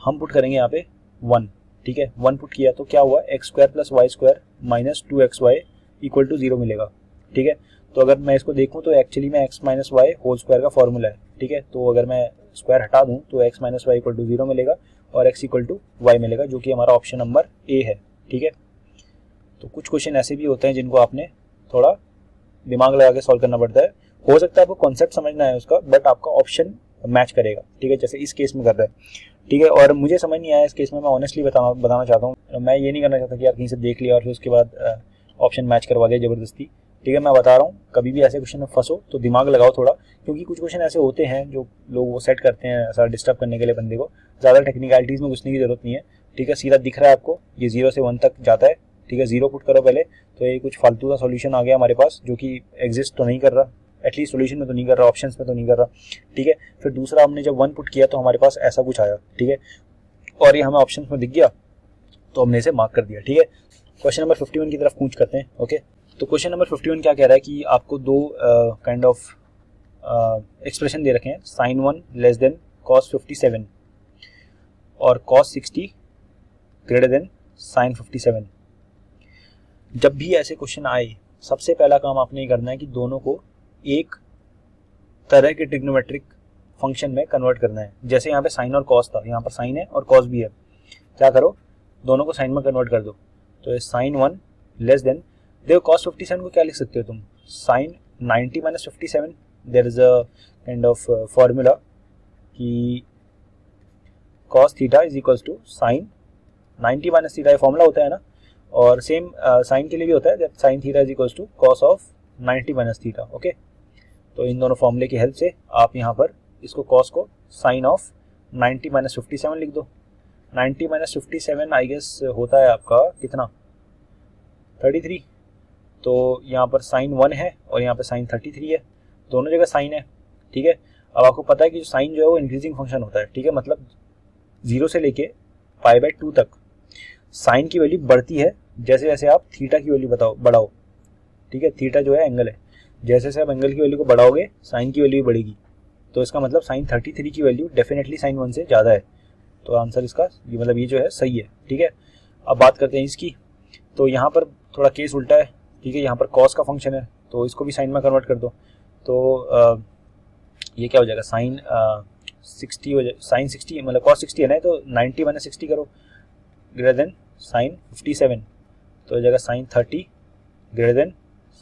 हम पुट करेंगे यहाँ पे 1, ठीक है। 1 पुट किया तो क्या हुआ, x² + y² - 2xy equal to 0 मिलेगा, ठीक है। तो अगर मैं इसको देखूं तो एक्चुअली में x minus y whole square का फॉर्मूला है, ठीक है। तो अगर मैं स्क्वायर हटा दूं तो x minus y equal to 0 मिलेगा और x इक्वल टू वाई मिलेगा, जो कि हमारा ऑप्शन नंबर ए है, ठीक है। तो कुछ क्वेश्चन ऐसे भी होते हैं जिनको आपने थोड़ा दिमाग लगा के सॉल्व करना पड़ता है। हो सकता है आपको कॉन्सेप्ट समझना है उसका, बट आपका ऑप्शन मैच करेगा, ठीक है, जैसे इस केस में कर रहा है, ठीक है। और मुझे समझ नहीं आया इस केस में, मैं ऑनेस्टली बताना चाहता हूँ। मैं ये नहीं करना चाहता कि यार कहीं से देख लिया और फिर उसके बाद ऑप्शन मैच करवा दिया ज़बरदस्ती, ठीक है। मैं बता रहा हूँ कभी भी ऐसे क्वेश्चन में फंसो तो दिमाग लगाओ थोड़ा, क्योंकि कुछ क्वेश्चन ऐसे होते हैं जो लोग वो सेट करते हैं ऐसा डिस्टर्ब करने के लिए बंदे को। ज़्यादा टेक्निकलिटीज़ में घुसने की जरूरत नहीं है, ठीक है। सीधा दिख रहा है आपको, ये 0 से 1 तक जाता है, ठीक है। 0 पुट करो पहले, तो ये कुछ फालतू का सॉल्यूशन आ गया हमारे पास जो कि एग्जिस्ट तो नहीं कर रहा, एटलीस्ट सॉल्यूशन में तो नहीं कर रहा, ऑप्शंस में तो नहीं कर रहा, ठीक है। फिर दूसरा हमने जब 1 पुट किया तो हमारे पास ऐसा कुछ आया, ठीक है, और ये हमें ऑप्शंस में दिख गया तो हमने इसे मार्क कर दिया, ठीक है। क्वेश्चन नंबर 51 की तरफ पूछ करते हैं, ओके। तो क्वेश्चन नंबर 51 क्या कह रहा है कि आपको दो काइंड ऑफ एक्सप्रेशन दे रखे हैं, sin 1 लेस देन cos 57 और cos 60 ग्रेटर देन sin 57। जब भी ऐसे क्वेश्चन आए सबसे पहला काम आपने ये करना है कि दोनों को एक तरह के ट्रिग्नोमेट्रिक फंक्शन में कन्वर्ट करना है। जैसे यहाँ पे साइन और कॉस था, यहाँ पर साइन है और कॉस भी है, क्या करो दोनों को साइन में कन्वर्ट कर दो। तो ये साइन 1 लेस देन, देखो कॉस 57 को क्या लिख सकते हो तुम, sine 90 minus 57। There is a kind of formula कि cos theta is equals to sine 90 minus theta, ये फॉर्मूला होता है ना। और सेम साइन के लिए भी होता है, that sine theta is equals to cos of 90 minus theta, okay. तो इन दोनों फॉर्मूले की हेल्प से आप यहाँ पर इसको कॉस को साइन ऑफ 90 माइनस 57 लिख दो। 90 माइनस 57 आई गेस होता है आपका कितना, 33। तो यहाँ पर साइन 1 है और यहाँ पर साइन 33 है, दोनों जगह साइन है, ठीक है। अब आपको पता है कि जो साइन जो है वो इंक्रीजिंग फंक्शन होता है, ठीक है, मतलब 0 से लेके π/2 तक साइन की वैल्यू बढ़ती है जैसे जैसे आप थीटा की वैल्यू बढ़ाओ, ठीक है। थीटा जो है एंगल है, जैसे जैसे आप एंगल की वैल्यू को बढ़ाओगे साइन की वैल्यू भी बढ़ेगी। तो इसका मतलब साइन 33 की वैल्यू डेफिनेटली साइन 1 से ज़्यादा है। तो आंसर इसका ये मतलब ये जो है सही है, ठीक है। अब बात करते हैं इसकी। तो यहाँ पर थोड़ा केस उल्टा है, ठीक है। यहाँ पर कॉस का फंक्शन है तो इसको भी साइन में कन्वर्ट कर दो। तो ये क्या हो जाएगा, साइन 60 हो जाए, साइन 60 मतलब कॉस 60 है ना, तो 90 माइनस 60 करो ग्रेटर देन साइन 57, तो हो जाएगा साइन 30 ग्रेटर देन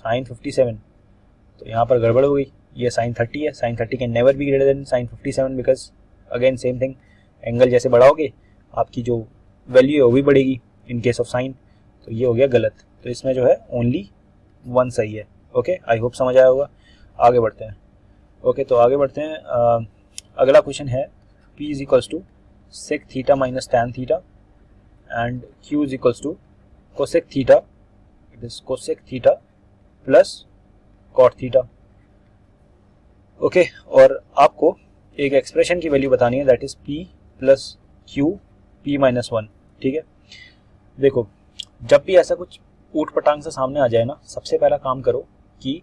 साइन 57। तो यहाँ पर गड़बड़ हो गई, ये साइन 30 है, sine 30 can never be greater than sine 57 because again same thing, angle जैसे बढ़ाओगे आपकी जो वैल्यू है वो भी बढ़ेगी इन केस ऑफ साइन। तो ये हो गया गलत, तो इसमें जो है ओनली 1 सही है, ओके। आई होप समझ आया होगा। आगे बढ़ते हैं, ओके। तो आगे बढ़ते हैं, अगला क्वेश्चन है P is equals to sec theta minus tan theta and Q is equals to cosec theta, it is cosec theta plus cot theta, okay. और आपको एक एक्सप्रेशन की वैल्यू बतानी है, that is P plus Q P minus 1, ठीक है। देखो जब भी ऐसा कुछ ऊट पटांग से सामने आ जाए ना, सबसे पहला काम करो कि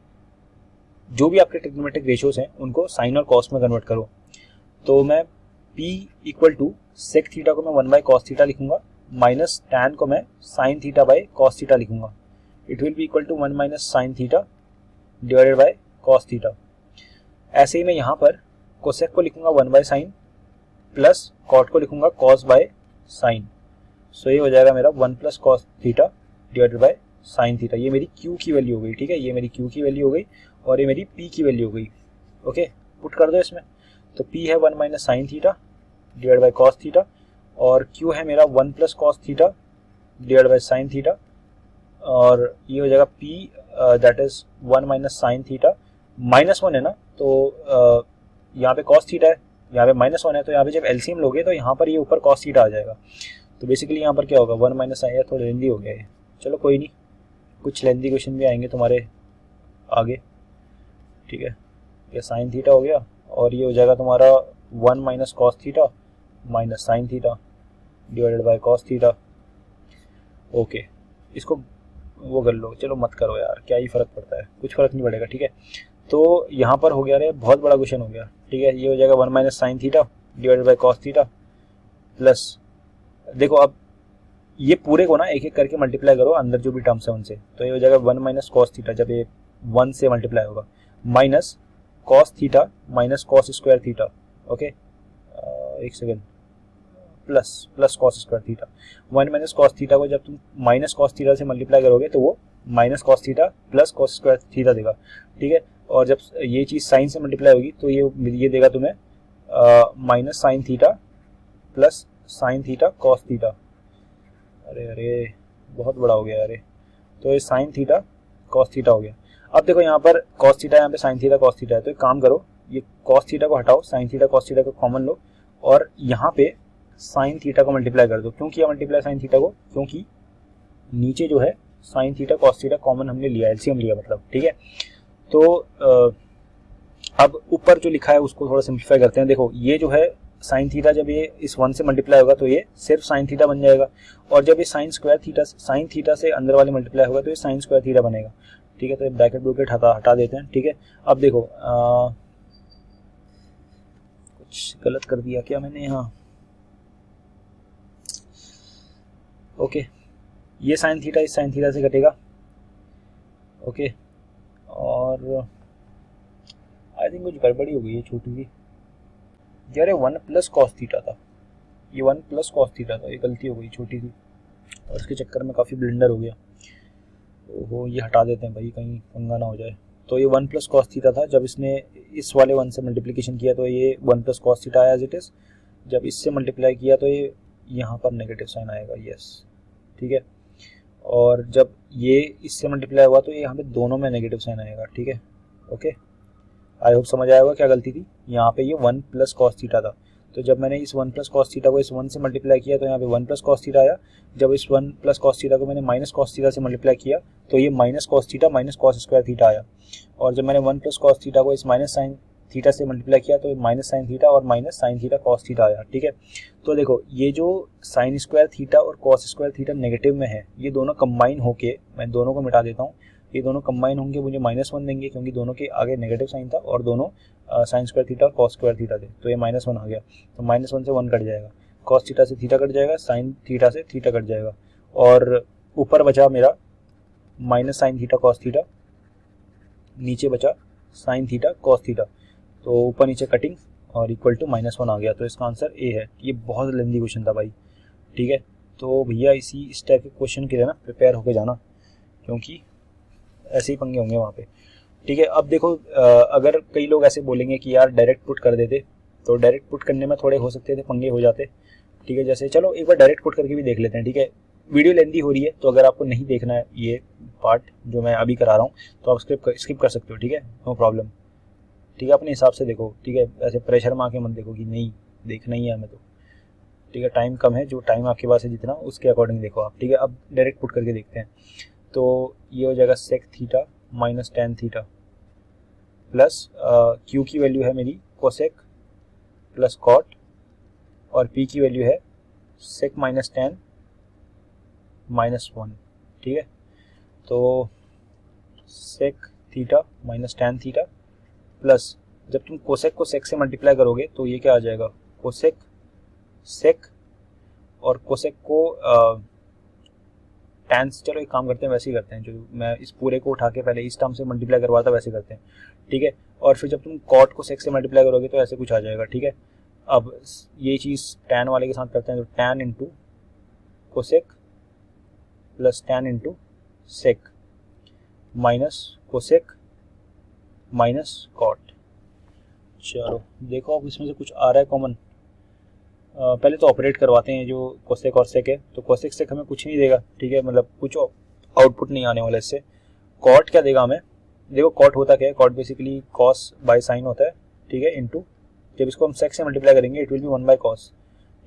जो भी आपके ट्रिग्नोमेट्रिक रेशियोज हैं उनको साइन और कॉस में कन्वर्ट करो। तो मैं P equal to sec theta को मैं 1 बाई कॉस थीटा लिखूंगा, माइनस टैन को मैं sine theta by cos theta लिखूंगा। It will be equal to 1 minus sine theta divided by cos theta. ऐसे ही मैं यहाँ पर कोसेक को लिखूंगा 1 बाई साइन प्लस कॉट को लिखूंगा कॉस बाय साइन। सो ये हो जाएगा मेरा 1 plus cos theta divided by sine theta. ये मेरी Q की वैल्यू हो गई, ठीक है, ये मेरी Q की वैल्यू हो गई और ये मेरी P की वैल्यू हो गई, ओके। पुट कर दो इसमें, तो P है 1 minus sine theta divide by cos theta और Q है मेरा 1 plus cos theta divide by sine theta और ये हो जाएगा P that is 1 minus sine theta, minus 1 है ना, तो यहाँ पे कॉस थीटा है, यहाँ पे माइनस 1 है, तो यहाँ पे जब एलसीएम लोगे तो यहाँ पर ये ऊपर कॉस थीटा आ जाएगा। तो बेसिकली यहाँ पर क्या होगा 1 माइनस साइन, थोड़ा लेंदी हो गया है, चलो कोई नहीं, कुछ लेंदी क्वेश्चन भी आएंगे तुम्हारे आगे, ठीक है। ये साइन थीटा हो गया और ये हो जाएगा तुम्हारा 1 minus cos theta minus sine theta divided by cos theta, okay. इसको वो कर लो, चलो मत करो यार, क्या ही फर्क पड़ता है, कुछ फर्क नहीं पड़ेगा, ठीक है। तो यहाँ पर हो गया रे, बहुत बड़ा क्वेश्चन हो गया, ठीक है। ये हो जाएगा 1 minus sine theta divided by cos theta plus, देखो अब ये पूरे को ना एक एक करके मल्टीप्लाई करो अंदर जो भी टर्म्स है उनसे, तो ये हो जाएगा 1 माइनस कॉस थीटा, जब ये 1 से मल्टीप्लाई होगा, minus cos theta minus cos square theta, okay, एक second, plus cos square theta. 1 minus cos theta को जब तुम माइनस कॉस थीटा से मल्टीप्लाई करोगे तो वो minus cos theta plus cos square theta देगा, ठीक है। और जब ये चीज़ साइन से मल्टीप्लाई होगी तो ये देगा तुम्हें minus sine theta plus sign theta cos theta. अरे अरे बहुत बड़ा हो गया, अरे तो ये साइन थीटा कॉस थीटा हो गया। अब देखो यहाँ पर कॉस थीटा, यहाँ पे साइन थीटा कॉस थीटा है, तो एक काम करो, ये कॉस थीटा को हटाओ, साइन थीटा कॉस थीटा को कॉमन लो और यहाँ पे साइन थीटा को मल्टीप्लाई कर दो। क्यों किया मल्टीप्लाई साइन थीटा को? क्योंकि नीचे जो है sign theta cos theta common हमने लिया, एलसीएम लिया मतलब, ठीक है। तो अब ऊपर जो लिखा है उसको थोड़ा सिंप्लीफाई करते हैं। देखो ये जो है साइन थीटा जब ये इस 1 से मल्टीप्लाई होगा तो ये सिर्फ साइन थीटा बन जाएगा, और जब ये sign square theta sine theta से अंदर वाले मल्टीप्लाई होगा तो ये साइन स्क्वायर थीटा बनेगा, ठीक है। तो ये ब्रैकेट ब्रूकेट हटा देते हैं, ठीक है। अब देखो कुछ गलत कर दिया क्या मैंने यहाँ, ओके, ये साइन थीटा इस साइन थीटा से कटेगा, ओके। और आई थिंक कुछ गड़बड़ी हो गई है छोटी सी, यार 1 प्लस कॉस थीटा था, ये 1 प्लस कॉस थीटा था, ये गलती हो गई छोटी सी और इसके चक्कर में काफ़ी ब्लेंडर हो गया। ओहो, ये हटा देते हैं भाई कहीं पंगा ना हो जाए। तो ये 1 प्लस कॉस थीटा था, जब इसने इस वाले 1 से मल्टीप्लिकेशन किया तो ये 1 प्लस कॉस थीटा आया एज इट इज़। जब इससे मल्टीप्लाई किया तो ये यहाँ पर नेगेटिव साइन आएगा, यस, ठीक है। और जब ये इससे मल्टीप्लाई हुआ तो ये यहाँ पे दोनों में नेगेटिव साइन आएगा, ठीक है, ओके। आई होप समझ आया होगा क्या गलती थी। यहाँ पे ये 1 प्लस कॉस थीटा था, तो जब मैंने इस 1 प्लस कॉस थीटा को इस 1 से मल्टीप्लाई किया तो यहाँ पे 1 प्लस कॉस थीटा आया। जब इस 1 प्लस कॉस थीटा को मैंने माइनस कॉस थीटा से मल्टीप्लाई किया तो ये minus cos theta minus cos square theta आया। और जब मैंने 1 प्लस कॉस थीटा को इस माइनस साइन थीटा से मल्टीप्लाई किया तो माइनस साइन थीटा और minus sine theta cos theta आया, ठीक है। तो देखो ये जो साइन स्क्वायर थीटा और कॉस स्क्वायर थीटा नेगेटिव में है, ये दोनों कंबाइन होके, मैं दोनों को मिटा देता हूँ, ये दोनों कंबाइन होंगे मुझे -1 देंगे, क्योंकि दोनों के आगे नेगेटिव साइन था और दोनों साइन स्क्वायर थीटा और कॉस स्क्वायर थीटा थे, तो ये -1 आ गया। तो -1 से 1 कट जाएगा, कॉस थीटा से थीटा कट जाएगा, साइन थीटा से थीटा कट जाएगा, और ऊपर बचा मेरा minus sine theta cos theta, नीचे बचा साइन थीटा कॉस थीटा, तो ऊपर नीचे कटिंग और इक्वल टू -1 आ गया। तो इसका आंसर ए है। ये बहुत लेंथी क्वेश्चन था भाई, ठीक है। तो भैया इस टाइप के क्वेश्चन के लिए ना प्रिपेयर होके जाना, क्योंकि ऐसे ही पंगे होंगे वहाँ पे, ठीक है। अब देखो अगर कई लोग ऐसे बोलेंगे कि यार डायरेक्ट पुट कर देते, तो डायरेक्ट पुट करने में थोड़े हो सकते थे पंगे हो जाते, ठीक है। जैसे चलो एक बार डायरेक्ट पुट करके भी देख लेते हैं, ठीक है। वीडियो लेंथी हो रही है, तो अगर आपको नहीं देखना है ये पार्ट जो मैं अभी करा रहा हूँ तो आप स्किप कर सकते हो, ठीक है, नो प्रॉब्लम, ठीक है। अपने हिसाब से देखो, ठीक है, ऐसे प्रेशर में आके मत देखो कि नहीं देखना ही है हमें, तो ठीक है, टाइम कम है, जो टाइम आपके पास है जितना उसके अकॉर्डिंग देखो आप, ठीक है। अब डायरेक्ट पुट करके देखते हैं, तो ये हो जाएगा sec theta minus tan theta plus Q की वैल्यू है मेरी कोसेक प्लस कॉट, और पी की वैल्यू है सेक माइनस टेन -1, ठीक है। तो sec theta minus tan theta plus, जब तुम कोसेक को सेक से मल्टीप्लाई करोगे तो ये क्या आ जाएगा, कोसेक सेक, और कोसेक को टैन, चलो एक काम करते हैं, वैसे ही करते हैं, जो मैं इस पूरे को उठा के पहले इस टर्म से मल्टीप्लाई करवाता वैसे करते हैं, ठीक है। और फिर जब तुम कॉट को सेक से मल्टीप्लाई करोगे तो ऐसे कुछ आ जाएगा, ठीक है। अब ये चीज़ टैन वाले के साथ करते हैं, तो tan into cosec plus tan into sec minus cosec minus cot. चलो देखो अब इसमें से कुछ आ रहा है कॉमन। पहले तो ऑपरेट करवाते हैं जो कोसेक और सेक है, तो कोसेक सेक हमें कुछ नहीं देगा, ठीक है, मतलब कुछ आउटपुट नहीं आने वाला इससे। कॉट क्या देगा हमें, देखो कॉट होता क्या है, cot basically cos by sine होता है, ठीक है, इनटू जब इसको हम सेक से मल्टीप्लाई करेंगे it will B 1 by cos,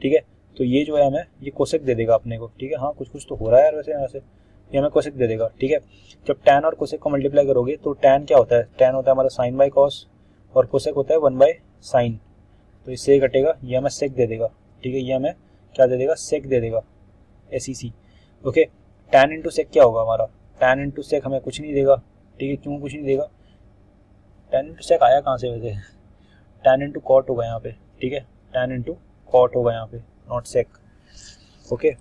ठीक है। तो ये जो है हमें ये कोसेक दे देगा अपने को, ठीक है। हाँ कुछ तो हो रहा है यार वैसे यहाँ से, ये हमें कोसेक दे देगा, ठीक है। जब टैन और कोसेक को मल्टीप्लाई करोगे तो टैन क्या होता है, टैन होता है हमारा साइन बाय कॉस, और कोसेक होता है 1 बाय साइन, तो इससे ये कटेगा, ये हमें सेक दे देगा, ठीक है, ये हमें क्या दे देगा, सेक दे देगा, SEC, okay. Tan into sec क्या होगा हमारा, टैन इंटू सेक हमें कुछ नहीं देगा, ठीक है। क्यों कुछ नहीं देगा, टैन इंटू सेक आया कहाँ से वैसे, टैन इंटू कॉट होगा यहाँ पे, ठीक है, टैन इंटू कॉट होगा यहाँ पे, नॉट सेक, ओके।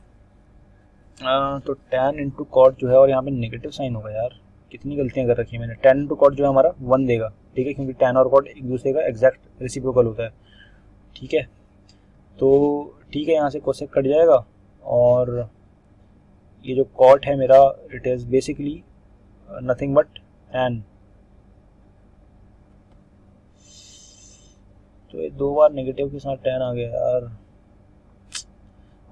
तो टैन इंटू कॉट जो है, और यहाँ पे नेगेटिव साइन होगा यार, कितनी गलतियां कर रखी है मैंने। tan इंटू कॉट जो है हमारा 1 देगा, ठीक है, क्योंकि tan और कॉट एक दूसरे का एग्जैक्ट रेसिप्रोकल होता है, ठीक है। तो ठीक है, यहाँ से कोसेक कट जाएगा और ये जो कॉट है मेरा it is basically nothing but tan। तो ये 2 बार नेगेटिव के साथ tan आ गया यार,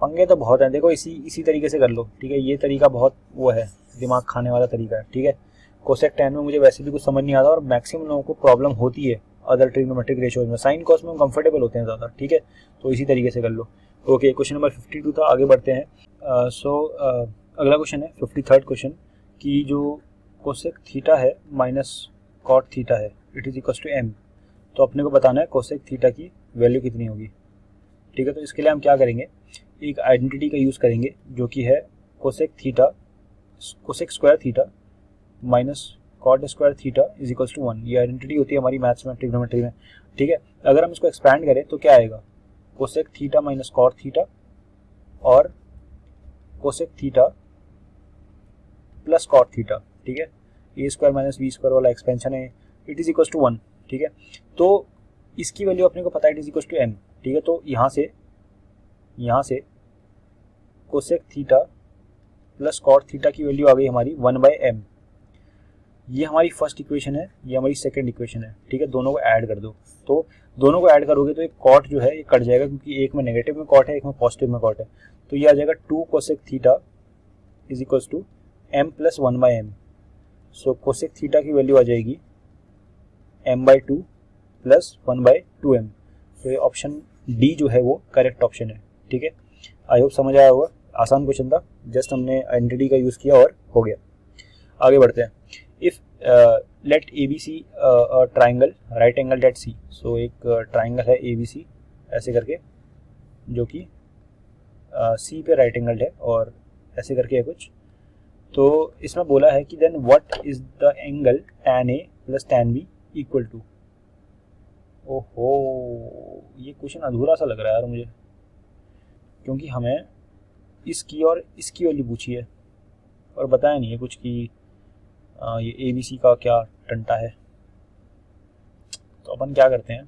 पंगे तो बहुत हैं। देखो इसी तरीके से कर लो, ठीक है, ये तरीका बहुत वो है, दिमाग खाने वाला तरीका है, ठीक है। कोसेक tan में मुझे वैसे भी कुछ समझ नहीं आता और मैक्सिमम लोगों को प्रॉब्लम होती है अदर ट्रिग्नोमेट्रिक रेशियोज में। साइन कॉस में हम कंफर्टेबल होते हैं ज़्यादा, ठीक है, तो इसी तरीके से कर लो। ओके, क्वेश्चन नंबर 52 था, आगे बढ़ते हैं। अगला क्वेश्चन है 53rd क्वेश्चन कि जो कोसेक थीटा है माइनस कॉट थीटा है it is equal to m। तो अपने को बताना है कोसेक थीटा की वैल्यू कितनी होगी, ठीक है। तो इसके लिए हम क्या करेंगे, एक आइडेंटिटी का यूज़ करेंगे जो कि है cosec square theta minus cot square theta is equals to 1। ये आइडेंटिटी होती है हमारी मैथ्स में, ट्रिग्नोमेट्री में, ठीक है। अगर हम इसको एक्सपैंड करें तो क्या आएगा, cosec theta minus cot theta और cosec theta plus cot theta, ठीक है। A square minus B square वाला एक्सपेंशन है, इट इज इक्वल्स टू 1, ठीक है। तो इसकी वैल्यू अपने को पता है, it is equals to m, ठीक है। तो यहाँ से cosec theta plus cot theta की वैल्यू आ गई हमारी 1/m। ये हमारी फर्स्ट इक्वेशन है, ये हमारी सेकंड इक्वेशन है, ठीक है। दोनों को ऐड कर दो, तो दोनों को ऐड करोगे तो एक कॉट जो है ये कट जाएगा, क्योंकि एक में नेगेटिव में कॉट है, एक में पॉजिटिव में कॉट है। तो ये आ जाएगा 2 cosec theta is equals to m plus 1/m। So cosec theta की वैल्यू आ जाएगी m/2 प्लस 1/2m। तो ये ऑप्शन डी जो है वो करेक्ट ऑप्शन है, ठीक है। आई होप समझ आया होगा, आसान क्वेश्चन था, जस्ट हमने आइडेंटिटी का यूज़ किया और हो गया। आगे बढ़ते हैं। If let A B C triangle right angle at C. So एक ट्राइंगल है ए बी सी ऐसे करके, जो कि सी पे राइट एंगल है और ऐसे करके है कुछ। तो इसमें बोला है कि then what is the angle tan A plus tan B equal to. ओहो, ये क्वेश्चन अधूरा सा लग रहा है यार मुझे, क्योंकि हमें इसकी और इसकी वैल्यू पूछी है और बताया नहीं है कुछ कि ये ए बी सी का क्या टंटा है। तो अपन क्या करते हैं,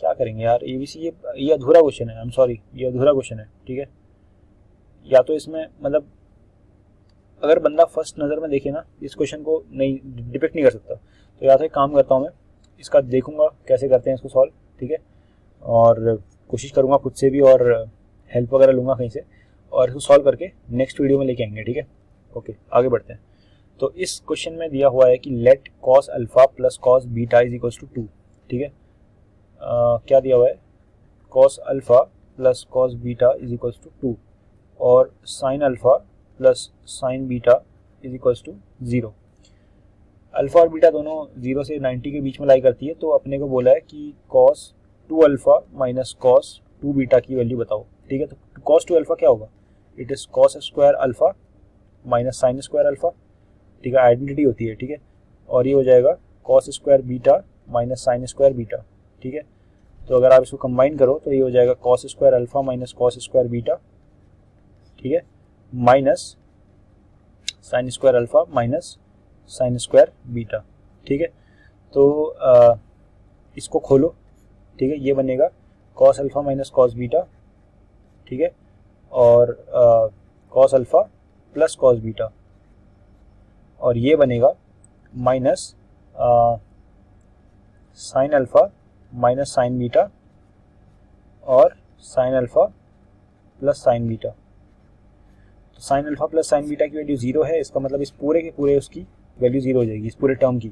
क्या करेंगे यार, ए बी सी ये अधूरा क्वेश्चन है, आई एम सॉरी, ये अधूरा क्वेश्चन है, ठीक है। या तो इसमें मतलब अगर बंदा फर्स्ट नज़र में देखे ना इस क्वेश्चन को नहीं डिपिक्ट नहीं कर सकता, तो या तो एक काम करता हूँ मैं इसका देखूंगा कैसे करते हैं इसको सॉल्व, ठीक है, और कोशिश करूँगा खुद से भी और हेल्प वगैरह लूँगा कहीं से और इसको सॉल्व करके नेक्स्ट वीडियो में लेके आएंगे, ठीक है। ओके, आगे बढ़ते हैं। तो इस क्वेश्चन में दिया हुआ है कि let cos alpha plus cos beta is equals to 2, ठीक है। क्या दिया हुआ है, cos alpha plus cos beta is equals to 2 और sine alpha plus sine beta is equals to 0। Alpha और बीटा दोनों 0 से 90 के बीच में लाई करती है, तो अपने को बोला है कि cos 2 alpha minus cos 2 beta की वैल्यू बताओ, ठीक है। तो कॉस 2 अल्फा क्या होगा, it is cos square alpha minus sine square alpha, ठीक है, आइडेंटिटी होती है, ठीक है। और ये हो जाएगा cos square beta minus sine square beta, ठीक है। तो अगर आप इसको कंबाइन करो तो ये हो जाएगा cos square alpha minus cos square beta, ठीक है, minus sine square alpha minus sine square beta, ठीक है। तो इसको खोलो, ठीक है, ये बनेगा cos alpha minus cos beta, ठीक है, और cos alpha plus cos beta, और ये बनेगा minus sine alpha minus sine beta और sine alpha plus sine beta. तो sine alpha plus sine beta की वैल्यू 0 है, इसका मतलब इस पूरे के पूरे उसकी वैल्यू 0 हो जाएगी, इस पूरे टर्म की।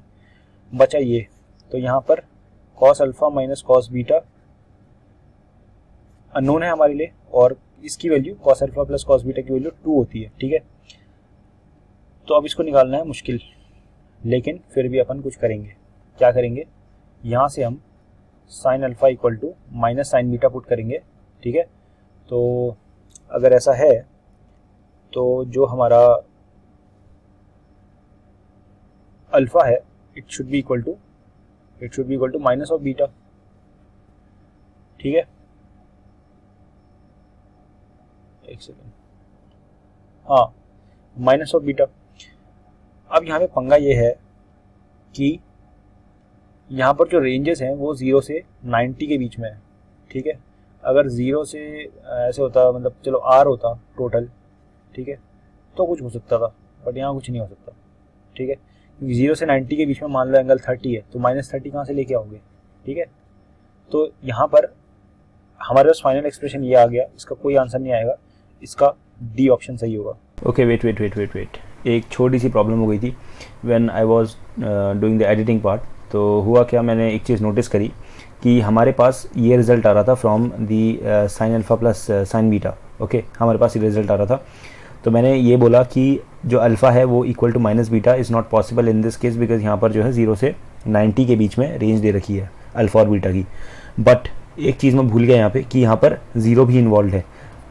बचा ये, तो यहाँ पर cos alpha minus cos beta unknown है हमारे लिए और इसकी value cos alpha plus cos beta की वैल्यू 2 होती है, ठीक है। तो अब इसको निकालना है मुश्किल, लेकिन फिर भी अपन कुछ करेंगे। क्या करेंगे, यहाँ से हम sine alpha equal to minus sine beta put करेंगे, ठीक है। तो अगर ऐसा है तो जो हमारा अल्फा है it should be equal to minus of beta, ठीक है। एक सेकेंड, हाँ, माइनस ऑफ बीटा। अब यहाँ पे पंगा ये है कि यहाँ पर जो रेंजेस हैं वो 0 से 90 के बीच में है, ठीक है। अगर 0 से ऐसे होता, मतलब चलो R होता टोटल, ठीक है, तो कुछ हो सकता था, बट यहाँ कुछ नहीं हो सकता, ठीक है, क्योंकि 0 से 90 के बीच में मान लो एंगल 30 है, तो -30 कहाँ से लेके आओगे, ठीक है। तो यहाँ पर हमारे पास फाइनल एक्सप्रेशन ये आ गया, इसका कोई आंसर नहीं आएगा, इसका डी ऑप्शन सही होगा। ओके, वेट, एक छोटी सी प्रॉब्लम हो गई थी when I was doing the editing part. तो हुआ क्या, मैंने एक चीज़ नोटिस करी कि हमारे पास ये रिज़ल्ट आ रहा था from the sine alpha plus sine beta. Okay, हमारे पास ये रिज़ल्ट आ रहा था, तो मैंने ये बोला कि जो अल्फ़ा है वो equal to minus beta is not possible in this case, because यहाँ पर जो है 0 से 90 के बीच में रेंज दे रखी है अल्फ़ा और बीटा की। बट एक चीज़ मैं भूल गया यहाँ पे कि यहाँ पर 0 भी इन्वॉल्व है।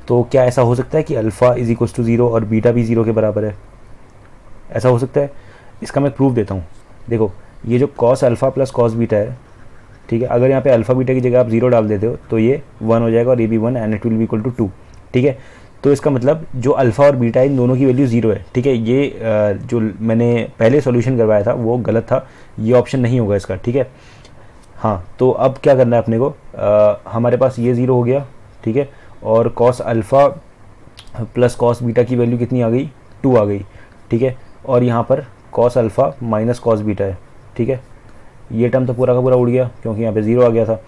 तो क्या ऐसा हो सकता है कि अल्फ़ा इज इक्वल टू 0 और बीटा भी 0 के बराबर है? ऐसा हो सकता है? इसका मैं प्रूफ देता हूँ। देखो, ये जो cos alpha plus cos beta है, ठीक है, अगर यहाँ पे अल्फ़ा बीटा की जगह आप 0 डाल देते हो तो ये 1 हो जाएगा और ये भी 1 and it will be equal to 2, ठीक है। तो इसका मतलब जो अल्फ़ा और बीटा है इन दोनों की वैल्यू 0 है, ठीक है। ये जो मैंने पहले सॉल्यूशन करवाया था वो गलत था, ये ऑप्शन नहीं होगा इसका, ठीक है। हाँ, तो अब क्या करना है अपने को, हमारे पास ये 0 हो गया, ठीक है, और cos alpha plus cos beta की वैल्यू कितनी आ गई, 2 आ गई, ठीक है। और यहाँ पर cos alpha minus cos beta है, ठीक है। ये टर्म तो पूरा का पूरा उड़ गया क्योंकि यहाँ पे 0 आ गया था।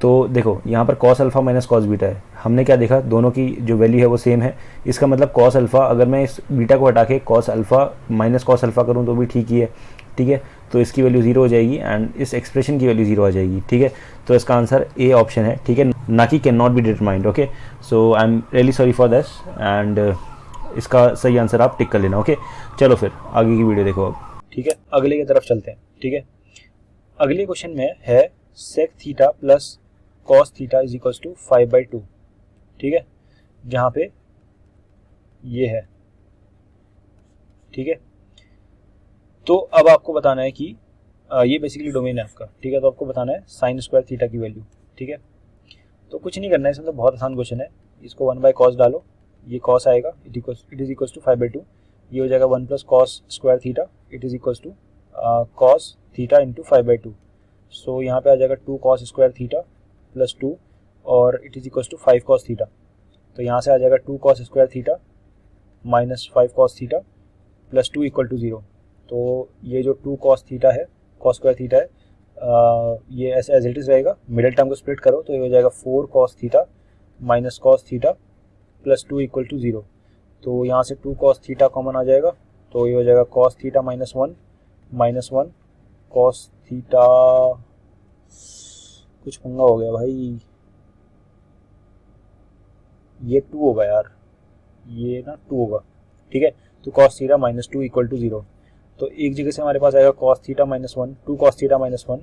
तो देखो, यहाँ पर cos alpha minus cos beta है, हमने क्या देखा, दोनों की जो वैल्यू है वो सेम है। इसका मतलब कॉस अल्फ़ा, अगर मैं इस बीटा को हटा के cos alpha minus cos alpha करूँ तो भी ठीक ही है, ठीक है। तो इसकी वैल्यू 0 हो जाएगी एंड इस एक्सप्रेशन की वैल्यू 0 आ जाएगी, ठीक है। तो इसका आंसर ए ऑप्शन है, ठीक है, ना कि can not be determined. Okay, so I am really sorry for this and इसका सही आंसर आप टिक कर लेना। ओके, चलो फिर आगे की वीडियो देखो अब, ठीक है। अगले की तरफ चलते हैं, ठीक है। अगले क्वेश्चन में है sec theta plus cos theta is equal to 5/2, ठीक है, जहाँ पे ये है, ठीक है। तो अब आपको बताना है कि ये बेसिकली डोमेन है आपका, ठीक है। तो आपको बताना है साइन स्क्वायर थीटा की वैल्यू, ठीक है। तो कुछ नहीं करना है इसमें, तो बहुत आसान क्वेश्चन है। इसको 1/cos डालो, ये cos आएगा, इट इज इक्वल टू 5/2, ये हो जाएगा 1 + cos square theta, it is equal to cos theta into 5/2। So यहाँ पे आ जाएगा 2 cos स्क्वायर थीटा प्लस 2 और it is equal to 5 cos theta. तो यहाँ से आ जाएगा 2 cos square theta minus 5 cos theta plus 2 equal to 0। तो ये जो 2 cos थीटा है, cos स्क्वायर थीटा है, ये ऐसे एज इट इज रहेगा। मिडिल टर्म को स्प्लिट करो तो ये हो जाएगा 4 cos theta minus cos theta plus 2 equal to 0। तो यहाँ से 2 cos थीटा कॉमन आ जाएगा, तो ये हो जाएगा cos theta minus 1 cos theta, कुछ पंगा हो गया भाई, ये 2 होगा यार, ये ना 2 होगा, ठीक है। तो cos theta minus 2 equal to 0। तो एक जगह से हमारे पास आएगा cos theta minus 1, 2 cos theta minus 1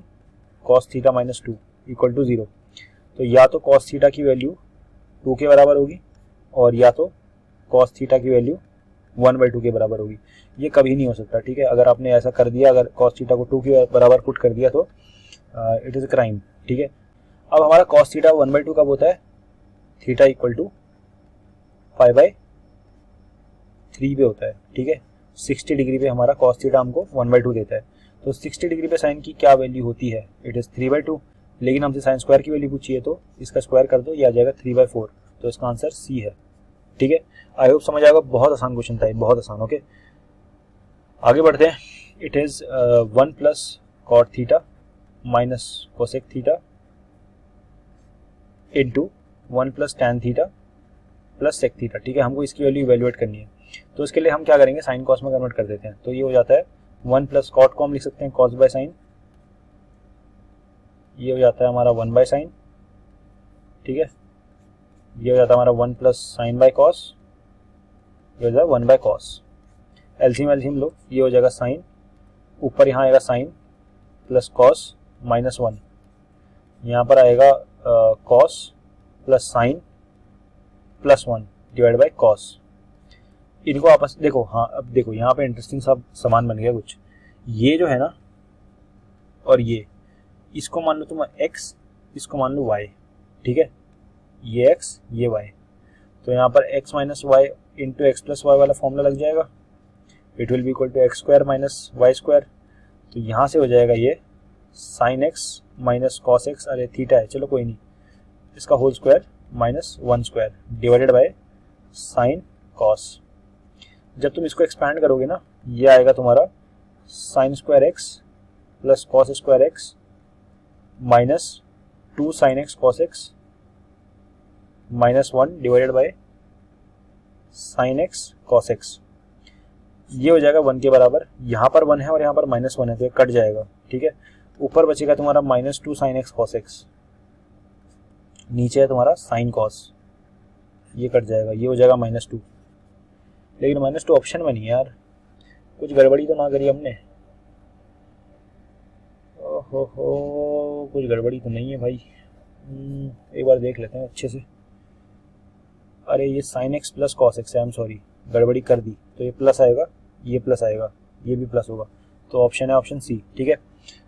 cos theta minus 2 equal to 0। तो या तो cos थीटा की वैल्यू 2 के बराबर होगी और या तो cos थीटा की वैल्यू 1/2 के बराबर होगी। ये कभी नहीं हो सकता, ठीक है। अगर आपने ऐसा कर दिया, अगर cos थीटा को 2 के बराबर पुट कर दिया तो इट इज़ अ क्राइम, ठीक है। अब हमारा cos थीटा 1/2 कब होता है, थीटा इक्वल टू 5/3 पे होता है, ठीक है। 60 डिग्री पे हमारा cos थीटा हमको 1/2 देता है। तो 60 डिग्री पे साइन की क्या वैल्यू होती है, इट इज़ 3/2। लेकिन हमसे साइन स्क्वायर की वैल्यू पूछी है तो इसका स्क्वायर कर दो, ये आ जाएगा 3/4। तो इसका आंसर सी है, ठीक है। आई होप समझ आएगा, बहुत आसान क्वेश्चन था, बहुत आसान। ओके, आगे बढ़ते हैं। It is 1 + cot theta minus cosec theta into 1 + tan theta plus sec theta, ठीक है। हमको इसकी वैल्यू इवेल्युएट करनी है, तो इसके लिए हम क्या करेंगे, साइन कॉस में कन्वर्ट कर देते हैं। तो ये हो जाता है 1 + cot को हम लिख सकते हैं cos बाय साइन, ये हो जाता है हमारा 1/sin, ठीक है। ये हो जाता है हमारा 1 + sin बाय cos, ये हो जाएगा 1/cos। एलसीएम लो, ये हो जाएगा साइन, ऊपर यहाँ आएगा साइन प्लस cos माइनस 1, यहाँ पर आएगा cos plus sign plus 1 divide by cos। इनको आपस देखो, हाँ अब देखो यहाँ पे इंटरेस्टिंग सा सामान बन गया कुछ। ये जो है ना, और ये, इसको मान लो तुम x, इसको मान लो y, ठीक है। ये x, ये y, तो यहाँ पर x - y into x + y वाला फॉर्मूला लग जाएगा। It will be equal to x square minus y square. तो यहाँ से हो जाएगा ये sine x minus cos x, अरे थीटा है चलो कोई नहीं, इसका whole square minus 1 square divided by sine cos. जब तुम इसको एक्सपैंड करोगे ना, ये आएगा तुम्हारा sine square x plus cos square x minus 2 sine x cos x minus 1 divided by sign x cos x. ये हो जाएगा 1 के बराबर। यहाँ पर 1 है और यहाँ पर -1 है तो ये कट जाएगा, ठीक है। ऊपर बचेगा तुम्हारा -2 साइन एक्स कॉस एक्स, नीचे है तुम्हारा साइन कॉस, ये कट जाएगा, ये हो जाएगा -2। लेकिन -2 ऑप्शन में नहीं है यार, कुछ गड़बड़ी तो ना करी हमने। ओहो कुछ गड़बड़ी तो नहीं है भाई, एक बार देख लेते हैं अच्छे से। अरे ये sine x plus cos x है, आई एम सॉरी गड़बड़ी कर दी। तो ये प्लस आएगा, ये प्लस आएगा, ये भी प्लस होगा, तो ऑप्शन है ऑप्शन सी, ठीक है।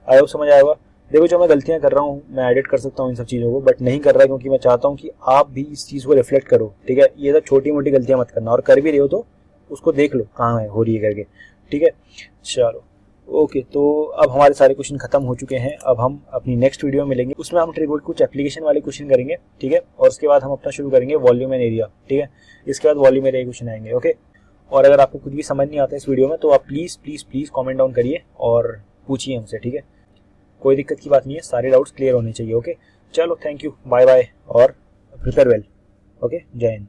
आई होप समझ आया होगा। देखो जो मैं गलतियां कर रहा हूँ मैं एडिट कर सकता हूँ इन सब चीज़ों को, बट नहीं कर रहा क्योंकि मैं चाहता हूँ कि आप भी इस चीज़ को रिफ्लेक्ट करो, ठीक है। ये सब छोटी मोटी गलतियां मत करना, और कर भी रहे हो तो उसको देख लो कहाँ है हो रही है करके, ठीक है। चलो ओके, तो अब हमारे सारे क्वेश्चन खत्म हो चुके हैं। अब हम अपनी नेक्स्ट वीडियो में मिलेंगे, उसमें हम ट्रिगो कुछ एप्लीकेशन वाले क्वेश्चन करेंगे, ठीक है। और उसके बाद हम अपना शुरू करेंगे वॉल्यूम एंड एरिया, ठीक है। इसके बाद वॉल्यूम एरिया क्वेश्चन आएंगे, ओके। और अगर आपको कुछ भी समझ नहीं आता इस वीडियो में तो आप please please please comment down करिए और पूछिए हमसे, ठीक है। कोई दिक्कत की बात नहीं है, सारे डाउट्स क्लियर होने चाहिए, ओके। चलो थैंक यू, बाय बाय और प्रिपेयर वेल, ओके। जय हिंद।